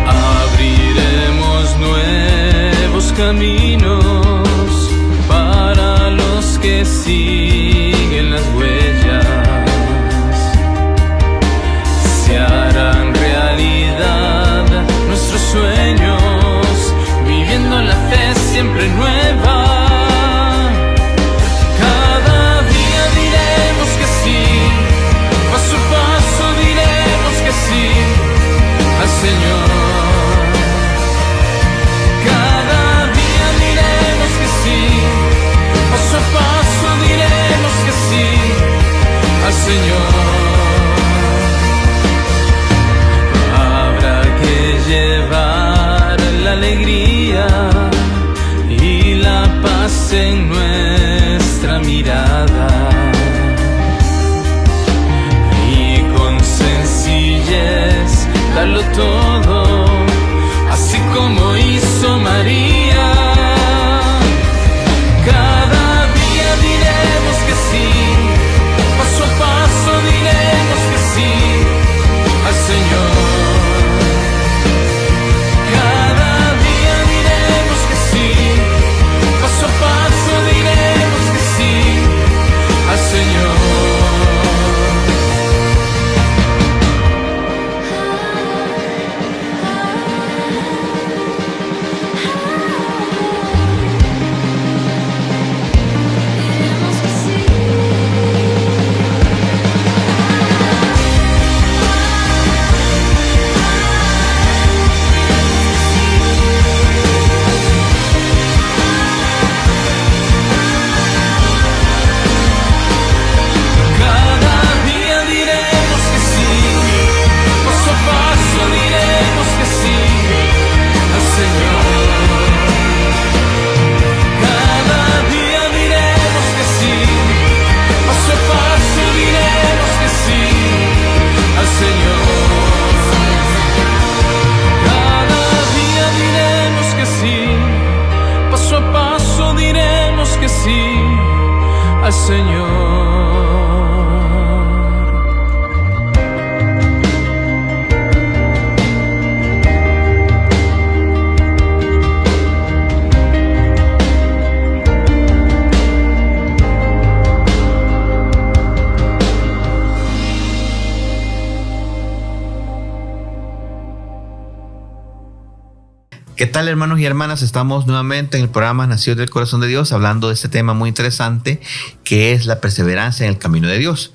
F: Abriremos nuevos caminos para los que siguen las huellas. Se harán realidad nuestros sueños, viviendo la fe siempre nueva. Cada día diremos que sí, paso a paso diremos que sí Señor. Cada día diremos que sí, paso a paso diremos que sí al Señor. Habrá que llevar la alegría y la paz en nuestra mirada, y con sencillez darlo todo, así como hizo María. Cada día diremos que sí, paso a paso diremos que sí al Señor. Cada día diremos que sí, paso a paso diremos que sí al Señor. Al Señor.
B: ¿Qué tal, hermanos y hermanas? Estamos nuevamente en el programa Nacidos del Corazón de Dios, hablando de este tema muy interesante que es la perseverancia en el camino de Dios.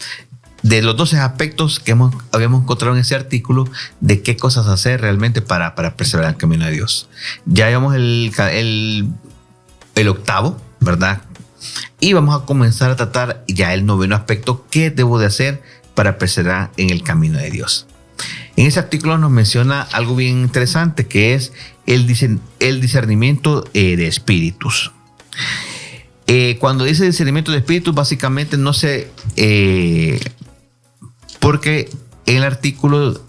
B: De los 12 aspectos que habíamos encontrado en ese artículo, de qué cosas hacer realmente para perseverar en el camino de Dios. Ya llevamos el octavo, ¿verdad? Y vamos a comenzar a tratar ya el noveno aspecto, qué debo de hacer para perseverar en el camino de Dios. En ese artículo nos menciona algo bien interesante, que es el discernimiento de espíritus. Cuando dice discernimiento de espíritus, básicamente no sé, porque en el artículo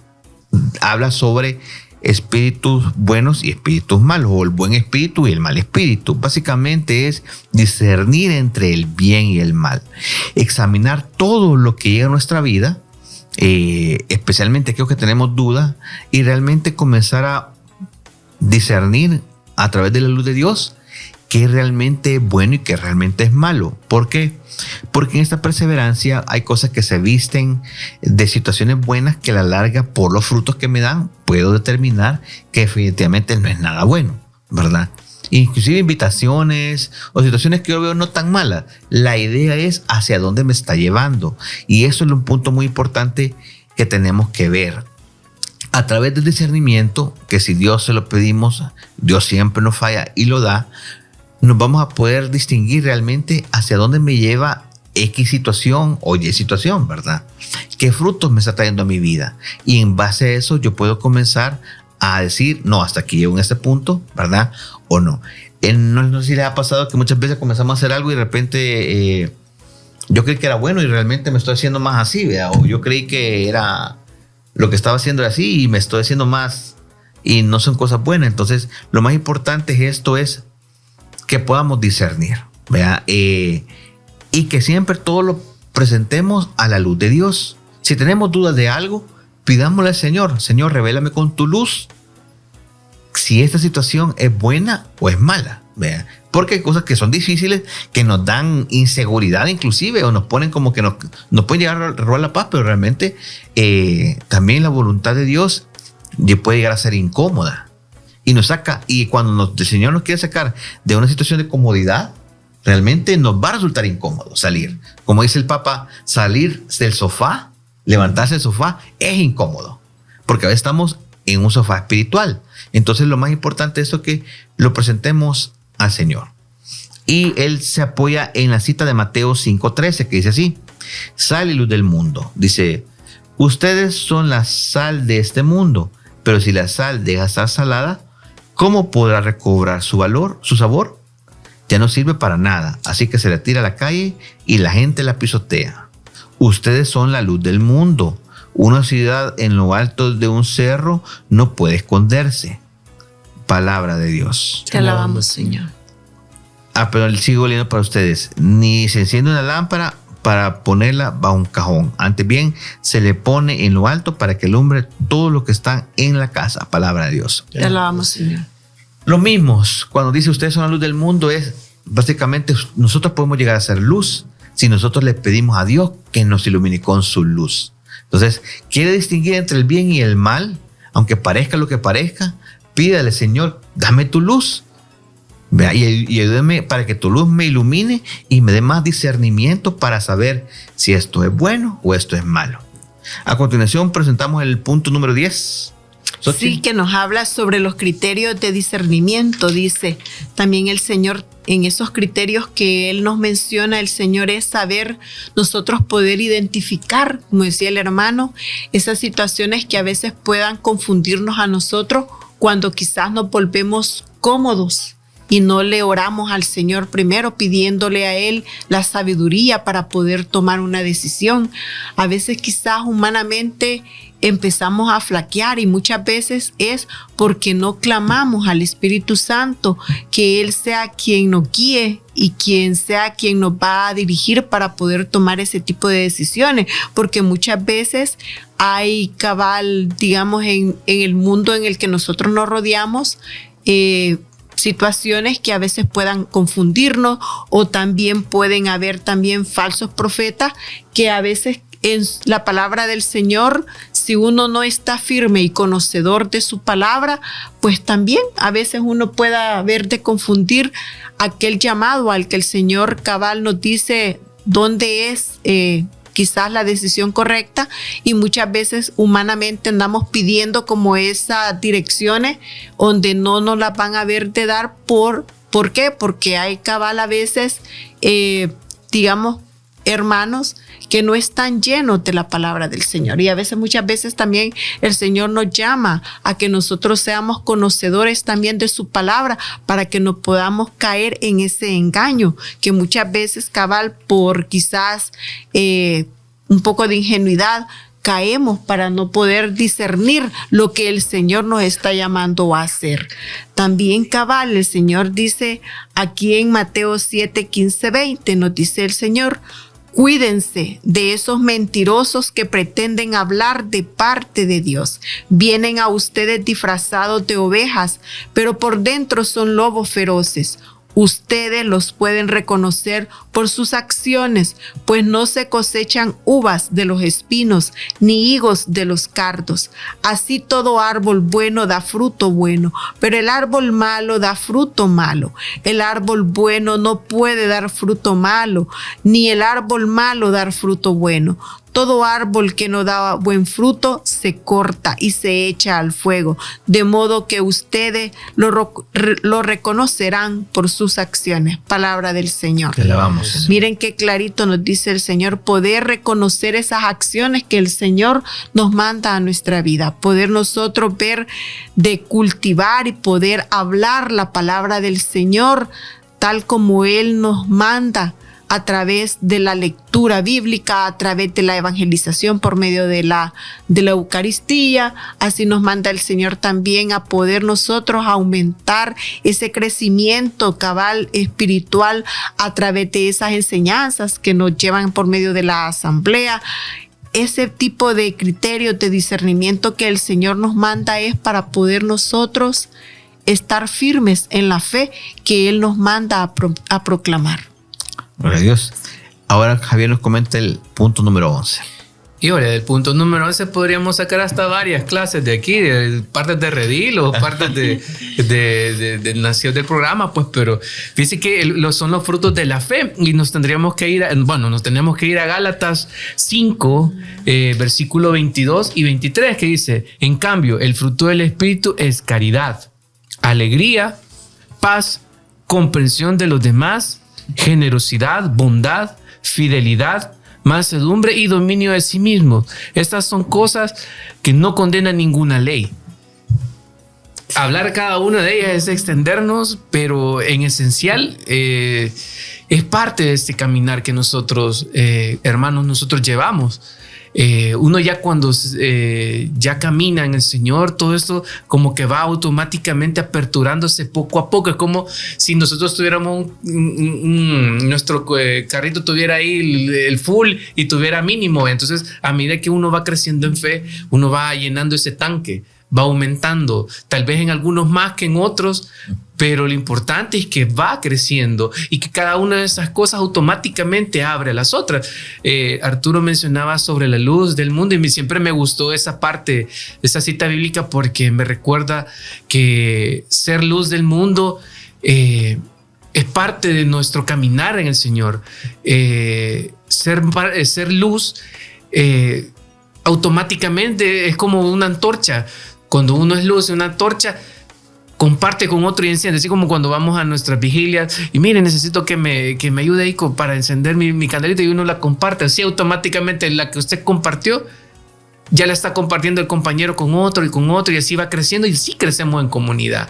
B: habla sobre espíritus buenos y espíritus malos, o el buen espíritu y el mal espíritu. Básicamente es discernir entre el bien y el mal, examinar todo lo que llega a nuestra vida, especialmente aquellos que tenemos dudas, y realmente comenzar a discernir a través de la luz de Dios qué realmente es bueno y qué realmente es malo. ¿Por qué? Porque en esta perseverancia hay cosas que se visten de situaciones buenas que a la larga, por los frutos que me dan, puedo determinar que definitivamente no es nada bueno, ¿verdad? Inclusive invitaciones o situaciones que yo veo no tan malas. La idea es hacia dónde me está llevando. Y eso es un punto muy importante que tenemos que ver. A través del discernimiento, que si Dios se lo pedimos, Dios siempre nos falla y lo da, nos vamos a poder distinguir realmente hacia dónde me lleva X situación o Y situación, ¿verdad? ¿Qué frutos me está trayendo a mi vida? Y en base a eso yo puedo comenzar a decir, no, hasta aquí llego en este punto, ¿verdad? O no. No sé si les ha pasado que muchas veces comenzamos a hacer algo y de repente yo creí que era bueno y realmente me estoy haciendo más así, ¿verdad? O yo creí que era lo que estaba haciendo era así y me estoy haciendo más y no son cosas buenas. Entonces, lo más importante es que podamos discernir, ¿verdad? Y que siempre todo lo presentemos a la luz de Dios. Si tenemos dudas de algo, pidámosle al Señor, Señor, revélame con tu luz si esta situación es buena o es mala, ¿verdad? Porque hay cosas que son difíciles, que nos dan inseguridad inclusive, o nos ponen como que nos pueden llegar a robar la paz, pero realmente también la voluntad de Dios puede llegar a ser incómoda. Y nos saca, y cuando el Señor nos quiere sacar de una situación de comodidad, realmente nos va a resultar incómodo salir. Como dice el Papa, salir del sofá, levantarse del sofá es incómodo, porque a veces estamos en un sofá espiritual. Entonces lo más importante es eso, que lo presentemos al Señor. Y él se apoya en la cita de Mateo 5:13, que dice así: sal y luz del mundo. Dice: ustedes son la sal de este mundo, pero si la sal deja de estar salada, ¿cómo podrá recobrar su valor, su sabor? Ya no sirve para nada, así que se la tira a la calle y la gente la pisotea. Ustedes son la luz del mundo. Una ciudad en lo alto de un cerro no puede esconderse. Palabra de Dios.
C: Te alabamos, Señor.
B: Pero sigo leyendo para ustedes. Ni se enciende una lámpara para ponerla bajo un cajón. Antes bien, se le pone en lo alto para que alumbre todo lo que está en la casa. Palabra de Dios.
C: Te alabamos, Señor.
B: Lo mismo, cuando dice ustedes son la luz del mundo, es básicamente nosotros podemos llegar a ser luz si nosotros le pedimos a Dios que nos ilumine con su luz. Entonces, quiere distinguir entre el bien y el mal, aunque parezca lo que parezca, pídale: Señor, dame tu luz. Vea, y ayúdame para que tu luz me ilumine y me dé más discernimiento para saber si esto es bueno o esto es malo. A continuación presentamos el punto número 10.
C: Sí, que nos habla sobre los criterios de discernimiento. Dice también el Señor, en esos criterios que Él nos menciona, el Señor es saber nosotros poder identificar, como decía el hermano, esas situaciones que a veces puedan confundirnos a nosotros cuando quizás nos volvemos cómodos y no le oramos al Señor primero, pidiéndole a Él la sabiduría para poder tomar una decisión. A veces quizás humanamente empezamos a flaquear y muchas veces es porque no clamamos al Espíritu Santo, que Él sea quien nos guíe y quien sea quien nos va a dirigir para poder tomar ese tipo de decisiones, porque muchas veces hay cabal, digamos, en el mundo en el que nosotros nos rodeamos, situaciones que a veces puedan confundirnos, o también pueden haber también falsos profetas que a veces en la palabra del Señor, si uno no está firme y conocedor de su palabra, pues también a veces uno pueda haber de confundir aquel llamado al que el Señor cabal nos dice dónde es quizás la decisión correcta, y muchas veces humanamente andamos pidiendo como esas direcciones donde no nos las van a ver de dar. ¿Por qué? Porque hay cabal a veces, digamos, hermanos que no están llenos de la palabra del Señor, y a veces, muchas veces también el Señor nos llama a que nosotros seamos conocedores también de su palabra para que no podamos caer en ese engaño que muchas veces cabal por quizás un poco de ingenuidad caemos para no poder discernir lo que el Señor nos está llamando a hacer. También cabal, el Señor dice aquí en Mateo 7, 15, 20, nos dice el Señor: cuídense de esos mentirosos que pretenden hablar de parte de Dios. Vienen a ustedes disfrazados de ovejas, pero por dentro son lobos feroces. Ustedes los pueden reconocer por sus acciones, pues no se cosechan uvas de los espinos, ni higos de los cardos. Así todo árbol bueno da fruto bueno, pero el árbol malo da fruto malo. El árbol bueno no puede dar fruto malo, ni el árbol malo dar fruto bueno. Todo árbol que no da buen fruto se corta y se echa al fuego, de modo que ustedes lo reconocerán por sus acciones. Palabra del Señor.
B: Te alabamos, Señor.
C: Miren qué clarito nos dice el Señor, poder reconocer esas acciones que el Señor nos manda a nuestra vida, poder nosotros ver de cultivar y poder hablar la palabra del Señor tal como Él nos manda, a través de la lectura bíblica, a través de la evangelización por medio de la Eucaristía. Así nos manda el Señor también a poder nosotros aumentar ese crecimiento cabal espiritual a través de esas enseñanzas que nos llevan por medio de la asamblea. Ese tipo de criterios de discernimiento que el Señor nos manda es para poder nosotros estar firmes en la fe que Él nos manda a proclamar.
B: Gloria a Dios. Ahora Javier nos comenta el punto número 11.
D: Y ahora, del punto número 11 podríamos sacar hasta varias clases de aquí, de partes de redil o partes de nación del programa, pues, pero fíjense que son los frutos de la fe y nos tendríamos que ir a Gálatas 5, versículo 22 y 23, que dice: en cambio, el fruto del Espíritu es caridad, alegría, paz, comprensión de los demás, generosidad, bondad, fidelidad, mansedumbre y dominio de sí mismo. Estas son cosas que no condenan ninguna ley. Hablar cada una de ellas es extendernos, pero en esencial es parte de este caminar que nosotros, hermanos, nosotros llevamos. Uno ya cuando ya camina en el Señor, todo esto como que va automáticamente aperturándose poco a poco. Es como si nosotros tuviéramos nuestro carrito tuviera ahí el full y tuviera mínimo. Entonces, a medida que uno va creciendo en fe, uno va llenando ese tanque, va aumentando, tal vez en algunos más que en otros, pero lo importante es que va creciendo y que cada una de esas cosas automáticamente abre a las otras. Arturo mencionaba sobre la luz del mundo y siempre me gustó esa parte, esa cita bíblica, porque me recuerda que ser luz del mundo es parte de nuestro caminar en el Señor. Ser luz automáticamente es como una antorcha. Cuando uno es luz, una antorcha comparte con otro y enciende, así como cuando vamos a nuestras vigilias y mire, necesito que me ayude ahí para encender mi candelita, y uno la comparte, así automáticamente la que usted compartió ya la está compartiendo el compañero con otro y así va creciendo, y así crecemos en comunidad.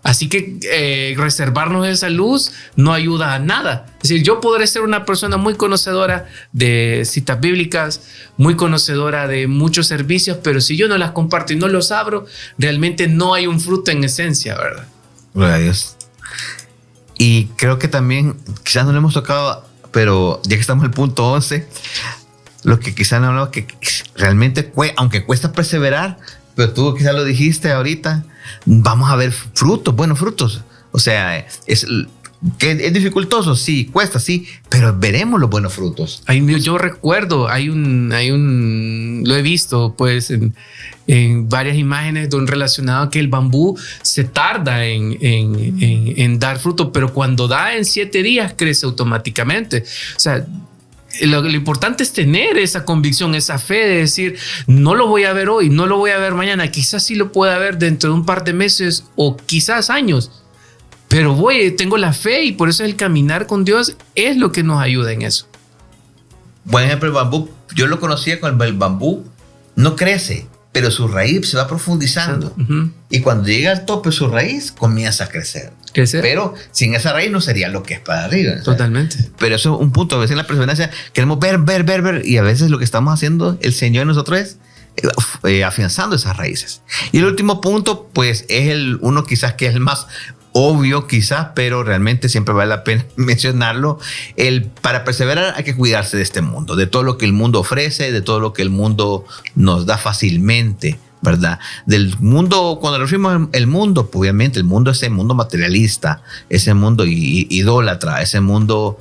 D: Así que reservarnos esa luz no ayuda a nada. Es decir, yo podré ser una persona muy conocedora de citas bíblicas, muy conocedora de muchos servicios, pero si yo no las comparto y no los abro, realmente no hay un fruto en esencia, ¿verdad?
B: Gloria a Dios. Y creo que también, quizás no lo hemos tocado, pero ya que estamos en el punto 11, lo que quizás no hablamos, que realmente, aunque cuesta perseverar, pero tú quizás lo dijiste ahorita, vamos a ver frutos, buenos frutos. O sea, es dificultoso, sí, cuesta, sí, pero veremos los buenos frutos.
D: Yo recuerdo, lo he visto pues en varias imágenes relacionado a que el bambú se tarda en dar fruto, pero cuando da en 7 días crece automáticamente. O sea, lo importante es tener esa convicción, esa fe de decir, no lo voy a ver hoy, no lo voy a ver mañana, quizás sí lo pueda ver dentro de un par de meses o quizás años, pero tengo la fe, y por eso el caminar con Dios es lo que nos ayuda en eso.
B: Buen ejemplo, el bambú. Yo lo conocía con el bambú, no crece, pero su raíz se va profundizando. Uh-huh. Y cuando llega al tope, su raíz comienza a crecer. Pero sin esa raíz no sería lo que es para arriba.
D: Totalmente.
B: ¿Sabes? Pero eso es un punto. A veces en la perseverancia queremos ver. Y a veces lo que estamos haciendo, el Señor y nosotros, es afianzando esas raíces. Y el último punto, pues, es uno quizás que es el más obvio, quizás, pero realmente siempre vale la pena mencionarlo. Para perseverar hay que cuidarse de este mundo, de todo lo que el mundo ofrece, de todo lo que el mundo nos da fácilmente, ¿verdad? Del mundo, cuando nos referimos al mundo, pues obviamente el mundo es ese mundo materialista, ese mundo idólatra, ese mundo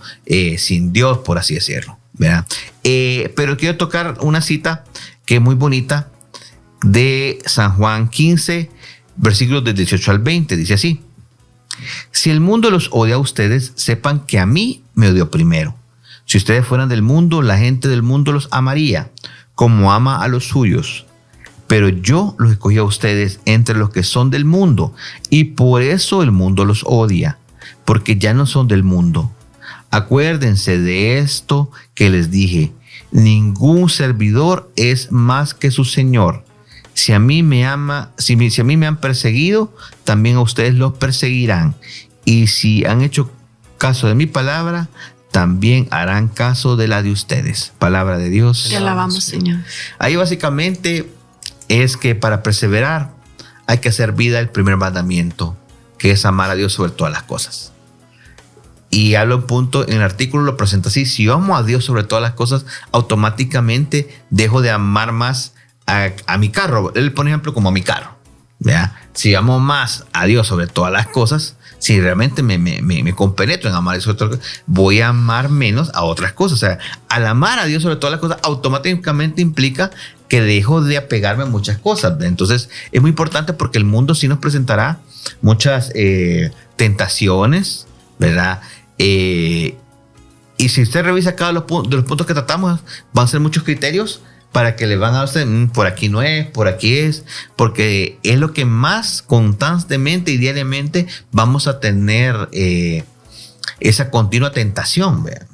B: sin Dios, por así decirlo, ¿verdad? Pero quiero tocar una cita que es muy bonita de San Juan 15, versículos del 18 al 20, dice así: si el mundo los odia a ustedes, sepan que a mí me odió primero. Si ustedes fueran del mundo, la gente del mundo los amaría, como ama a los suyos. Pero yo los escogí a ustedes entre los que son del mundo, y por eso el mundo los odia, porque ya no son del mundo. Acuérdense de esto que les dije: ningún servidor es más que su Señor. Si a mí me han perseguido, también a ustedes los perseguirán. Y si han hecho caso de mi palabra, también harán caso de la de ustedes. Palabra de Dios.
C: Te alabamos, Señor.
B: Ahí básicamente es que para perseverar hay que hacer vida el primer mandamiento, que es amar a Dios sobre todas las cosas. Y hablo un punto, en el artículo lo presenta así: si yo amo a Dios sobre todas las cosas, automáticamente dejo de amar más a mi carro. Él pone ejemplo como a mi carro, ¿verdad? Si amo más a Dios sobre todas las cosas, si realmente me compenetro en amar eso, voy a amar menos a otras cosas. O sea, al amar a Dios sobre todas las cosas, automáticamente implica que dejo de apegarme a muchas cosas. Entonces, es muy importante porque el mundo sí nos presentará muchas tentaciones, ¿verdad? Y si usted revisa cada uno de los puntos que tratamos, van a ser muchos criterios para que le van a darse, por aquí no es, por aquí es, porque es lo que más constantemente y diariamente vamos a tener esa continua tentación, ¿verdad?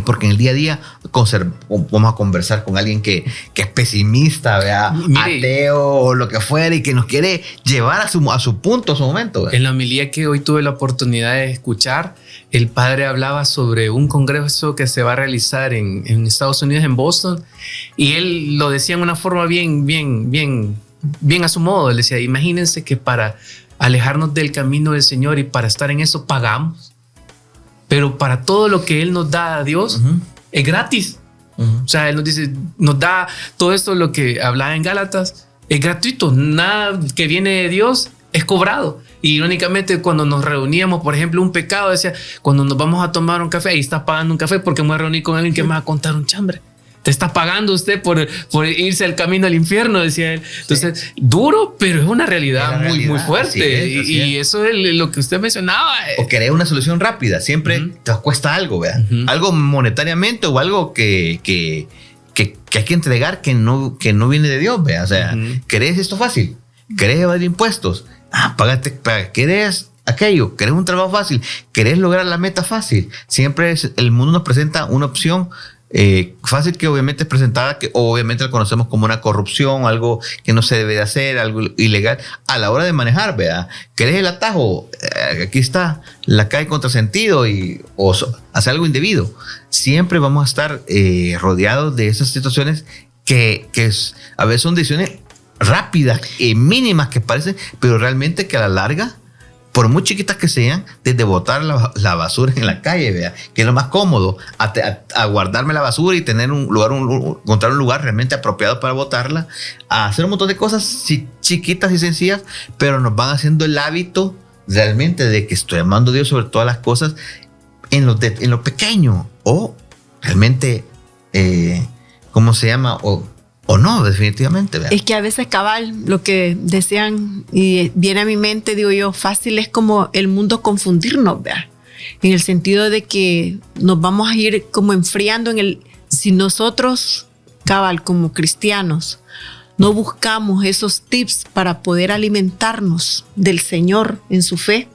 B: Porque en el día a día vamos a conversar con alguien que es pesimista, ¿verdad?
D: Mire,
B: ateo o lo que fuera, y que nos quiere llevar a su punto, a su momento, ¿verdad?
D: En la homilía que hoy tuve la oportunidad de escuchar, el padre hablaba sobre un congreso que se va a realizar en Estados Unidos, en Boston, y él lo decía en una forma bien a su modo. Él decía, imagínense que para alejarnos del camino del Señor y para estar en eso pagamos, pero para todo lo que Él nos da a Dios es gratis. O sea, Él nos dice, nos da todo esto, lo que hablaba en Gálatas, es gratuito. Nada que viene de Dios es cobrado. Y irónicamente, cuando nos reuníamos, por ejemplo, un pecado, decía, cuando nos vamos a tomar un café, ahí está pagando un café porque me voy a reunir con alguien que me va a contar un chambre. Te está pagando usted por irse al camino al infierno, decía él. Entonces, sí, duro, pero es una realidad muy fuerte. Así es. Y eso es lo que usted mencionaba.
B: O querer una solución rápida. Siempre te cuesta algo, ¿verdad? Algo monetariamente o algo que hay que entregar que no viene de Dios, ¿verdad? O sea, ¿querés esto fácil? ¿Querés evadir impuestos? Págate, ¿querés aquello? ¿Querés un trabajo fácil? ¿Querés lograr la meta fácil? Siempre el mundo nos presenta una opción fácil, que obviamente es presentada, que obviamente la conocemos como una corrupción, algo que no se debe de hacer, algo ilegal a la hora de manejar, ¿verdad? ¿Querés el atajo? Aquí está la calle contrasentido o hacer algo indebido. Siempre vamos a estar rodeados de esas situaciones que a veces son decisiones rápidas y mínimas que parecen, pero realmente que a la larga, por muy chiquitas que sean, desde botar la basura en la calle, ¿vea? Que es lo más cómodo, a guardarme la basura y tener encontrar un lugar realmente apropiado para botarla, a hacer un montón de cosas chiquitas y sencillas, pero nos van haciendo el hábito realmente de que estoy amando a Dios sobre todas las cosas en lo pequeño, o realmente, ¿cómo se llama? O no, definitivamente. ¿Verdad?
C: Es que a veces, cabal, lo que decían y viene a mi mente, digo yo, fácil es como el mundo confundirnos, ¿verdad? En el sentido de que nos vamos a ir como enfriando si nosotros, cabal, como cristianos, no buscamos esos tips para poder alimentarnos del Señor en su fe.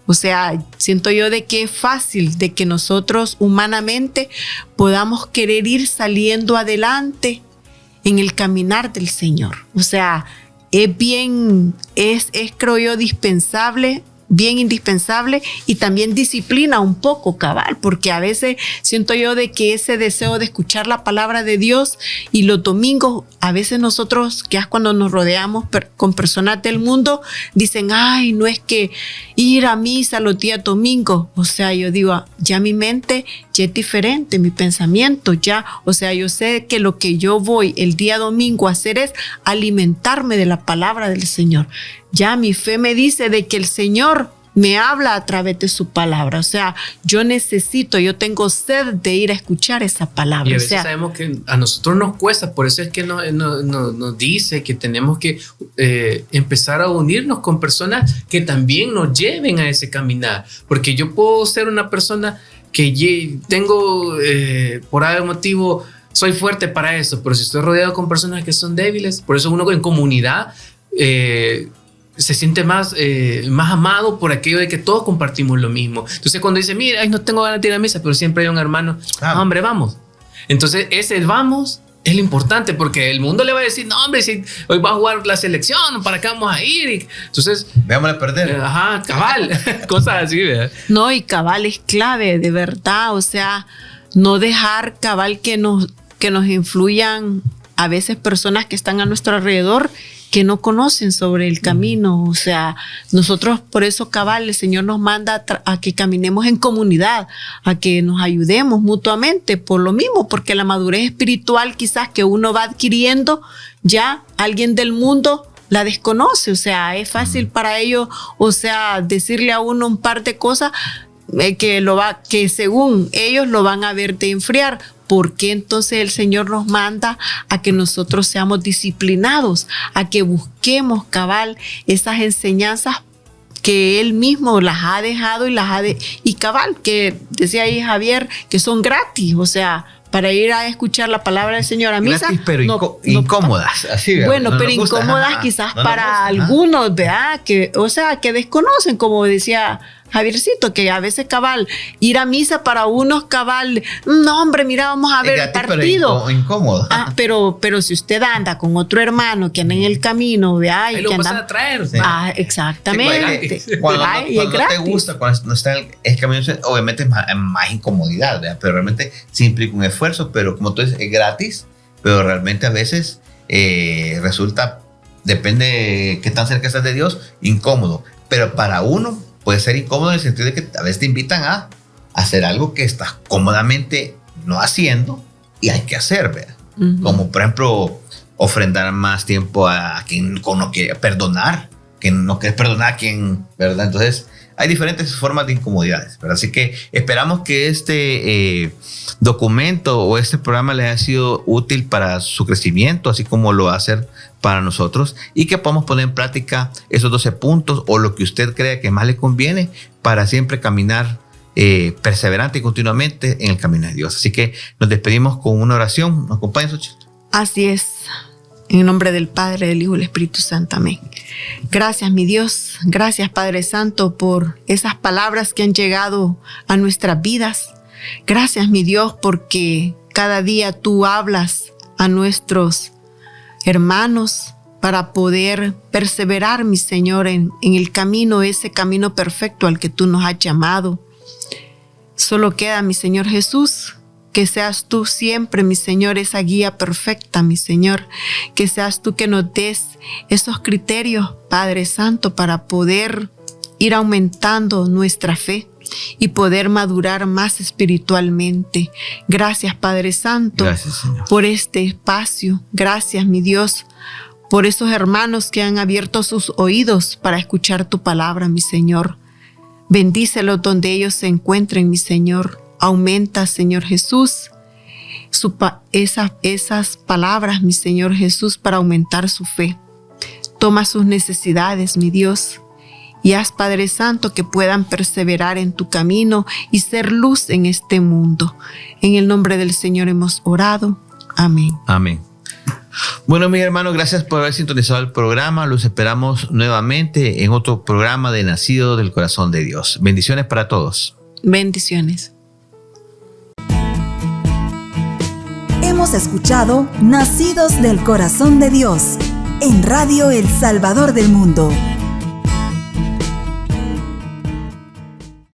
C: O sea, siento yo de que es fácil de que nosotros humanamente podamos querer ir saliendo adelante en el caminar del Señor. O sea, es creo yo bien indispensable, y también disciplina un poco, cabal, porque a veces siento yo de que ese deseo de escuchar la palabra de Dios, y los domingos, a veces nosotros, que es cuando nos rodeamos con personas del mundo, dicen, ay, no es que ir a misa los días domingos. O sea, yo digo, ya mi mente ya es diferente, mi pensamiento ya, o sea, yo sé que lo que yo voy el día domingo a hacer es alimentarme de la palabra del Señor. Ya mi fe me dice de que el Señor me habla a través de su palabra. O sea, yo tengo sed de ir a escuchar esa palabra.
D: Y a veces sabemos que a nosotros nos cuesta, por eso es que nos dice que tenemos que empezar a unirnos con personas que también nos lleven a ese caminar. Porque yo puedo ser una persona que tengo, por algún motivo, soy fuerte para eso, pero si estoy rodeado con personas que son débiles, por eso uno en comunidad se siente más amado por aquello de que todos compartimos lo mismo. Entonces cuando dice, mira, no tengo ganas de ir a misa, pero siempre hay un hermano, hombre, vamos. Entonces ese vamos es lo importante, porque el mundo le va a decir, no, hombre, si hoy va a jugar la selección, ¿para qué vamos a ir? Entonces,
B: veámosla perder.
D: Cabal, cosas así, ¿verdad?
C: No, y cabal es clave, de verdad. O sea, no dejar, cabal, que nos influyan a veces personas que están a nuestro alrededor, que no conocen sobre el camino. O sea, nosotros por eso, cabal, el Señor nos manda a que caminemos en comunidad, a que nos ayudemos mutuamente por lo mismo, porque la madurez espiritual quizás que uno va adquiriendo, ya alguien del mundo la desconoce, o sea, es fácil para ellos, o sea, decirle a uno un par de cosas que según ellos lo van a ver de enfriar. ¿Por qué entonces el Señor nos manda a que nosotros seamos disciplinados, a que busquemos cabal esas enseñanzas que Él mismo las ha dejado y cabal, que decía ahí Javier, que son gratis, o sea, para ir a escuchar la palabra del Señor a misa.
B: Gratis, pero incómodas. Así,
C: bueno, pero
B: nos gusta,
C: incómodas quizás para algunos, ¿verdad? Que, o sea, que desconocen, como decía Javiercito, que a veces cabal, ir a misa para unos cabal, no hombre, mira, vamos a ver el partido.
B: Pero incómodo.
C: Pero si usted anda con otro hermano que anda en el camino, ¿verdad?
D: Ahí lo vas a traer.
B: Sí.
C: Exactamente.
B: Sí, cuando no te gusta, cuando no está en el camino, obviamente es más incomodidad, ¿verdad? Pero realmente sí implica un esfuerzo, pero como tú dices, es gratis, pero realmente a veces resulta, depende de qué tan cerca estás de Dios, incómodo. Pero para uno puede ser incómodo en el sentido de que a veces te invitan a hacer algo que estás cómodamente no haciendo y hay que hacer, ¿verdad? Uh-huh. Como por ejemplo, ofrendar más tiempo a quien no quiere perdonar, que no quiere perdonar a quien, ¿verdad? Entonces, hay diferentes formas de incomodidades, ¿verdad? Así que esperamos que este documento o este programa les haya sido útil para su crecimiento, así como lo va a hacer para nosotros, y que podamos poner en práctica esos 12 puntos o lo que usted crea que más le conviene para siempre caminar perseverante y continuamente en el camino de Dios. Así que nos despedimos con una oración. ¿Nos acompaña, Xochitl?
C: Así es. En el nombre del Padre, del Hijo y del Espíritu Santo. Amén. Gracias, mi Dios. Gracias, Padre Santo, por esas palabras que han llegado a nuestras vidas. Gracias, mi Dios, porque cada día tú hablas a nuestros hermanos para poder perseverar, mi Señor, en el camino, ese camino perfecto al que tú nos has llamado. Solo queda, mi Señor Jesús, que seas tú siempre, mi Señor, esa guía perfecta, mi Señor. Que seas tú que nos des esos criterios, Padre Santo, para poder ir aumentando nuestra fe y poder madurar más espiritualmente. Gracias, Padre Santo.
B: Gracias, Señor,
C: por este espacio. Gracias, mi Dios, por esos hermanos que han abierto sus oídos para escuchar tu palabra, mi Señor. Bendícelos donde ellos se encuentren, mi Señor. Aumenta, Señor Jesús, esas palabras, mi Señor Jesús, para aumentar su fe. Toma sus necesidades, mi Dios, y haz, Padre Santo, que puedan perseverar en tu camino y ser luz en este mundo. En el nombre del Señor hemos orado. Amén.
B: Amén. Bueno, mis hermanos, gracias por haber sintonizado el programa. Los esperamos nuevamente en otro programa de Nacido del Corazón de Dios. Bendiciones para todos.
C: Bendiciones.
A: Hemos escuchado Nacidos del Corazón de Dios en Radio El Salvador del Mundo.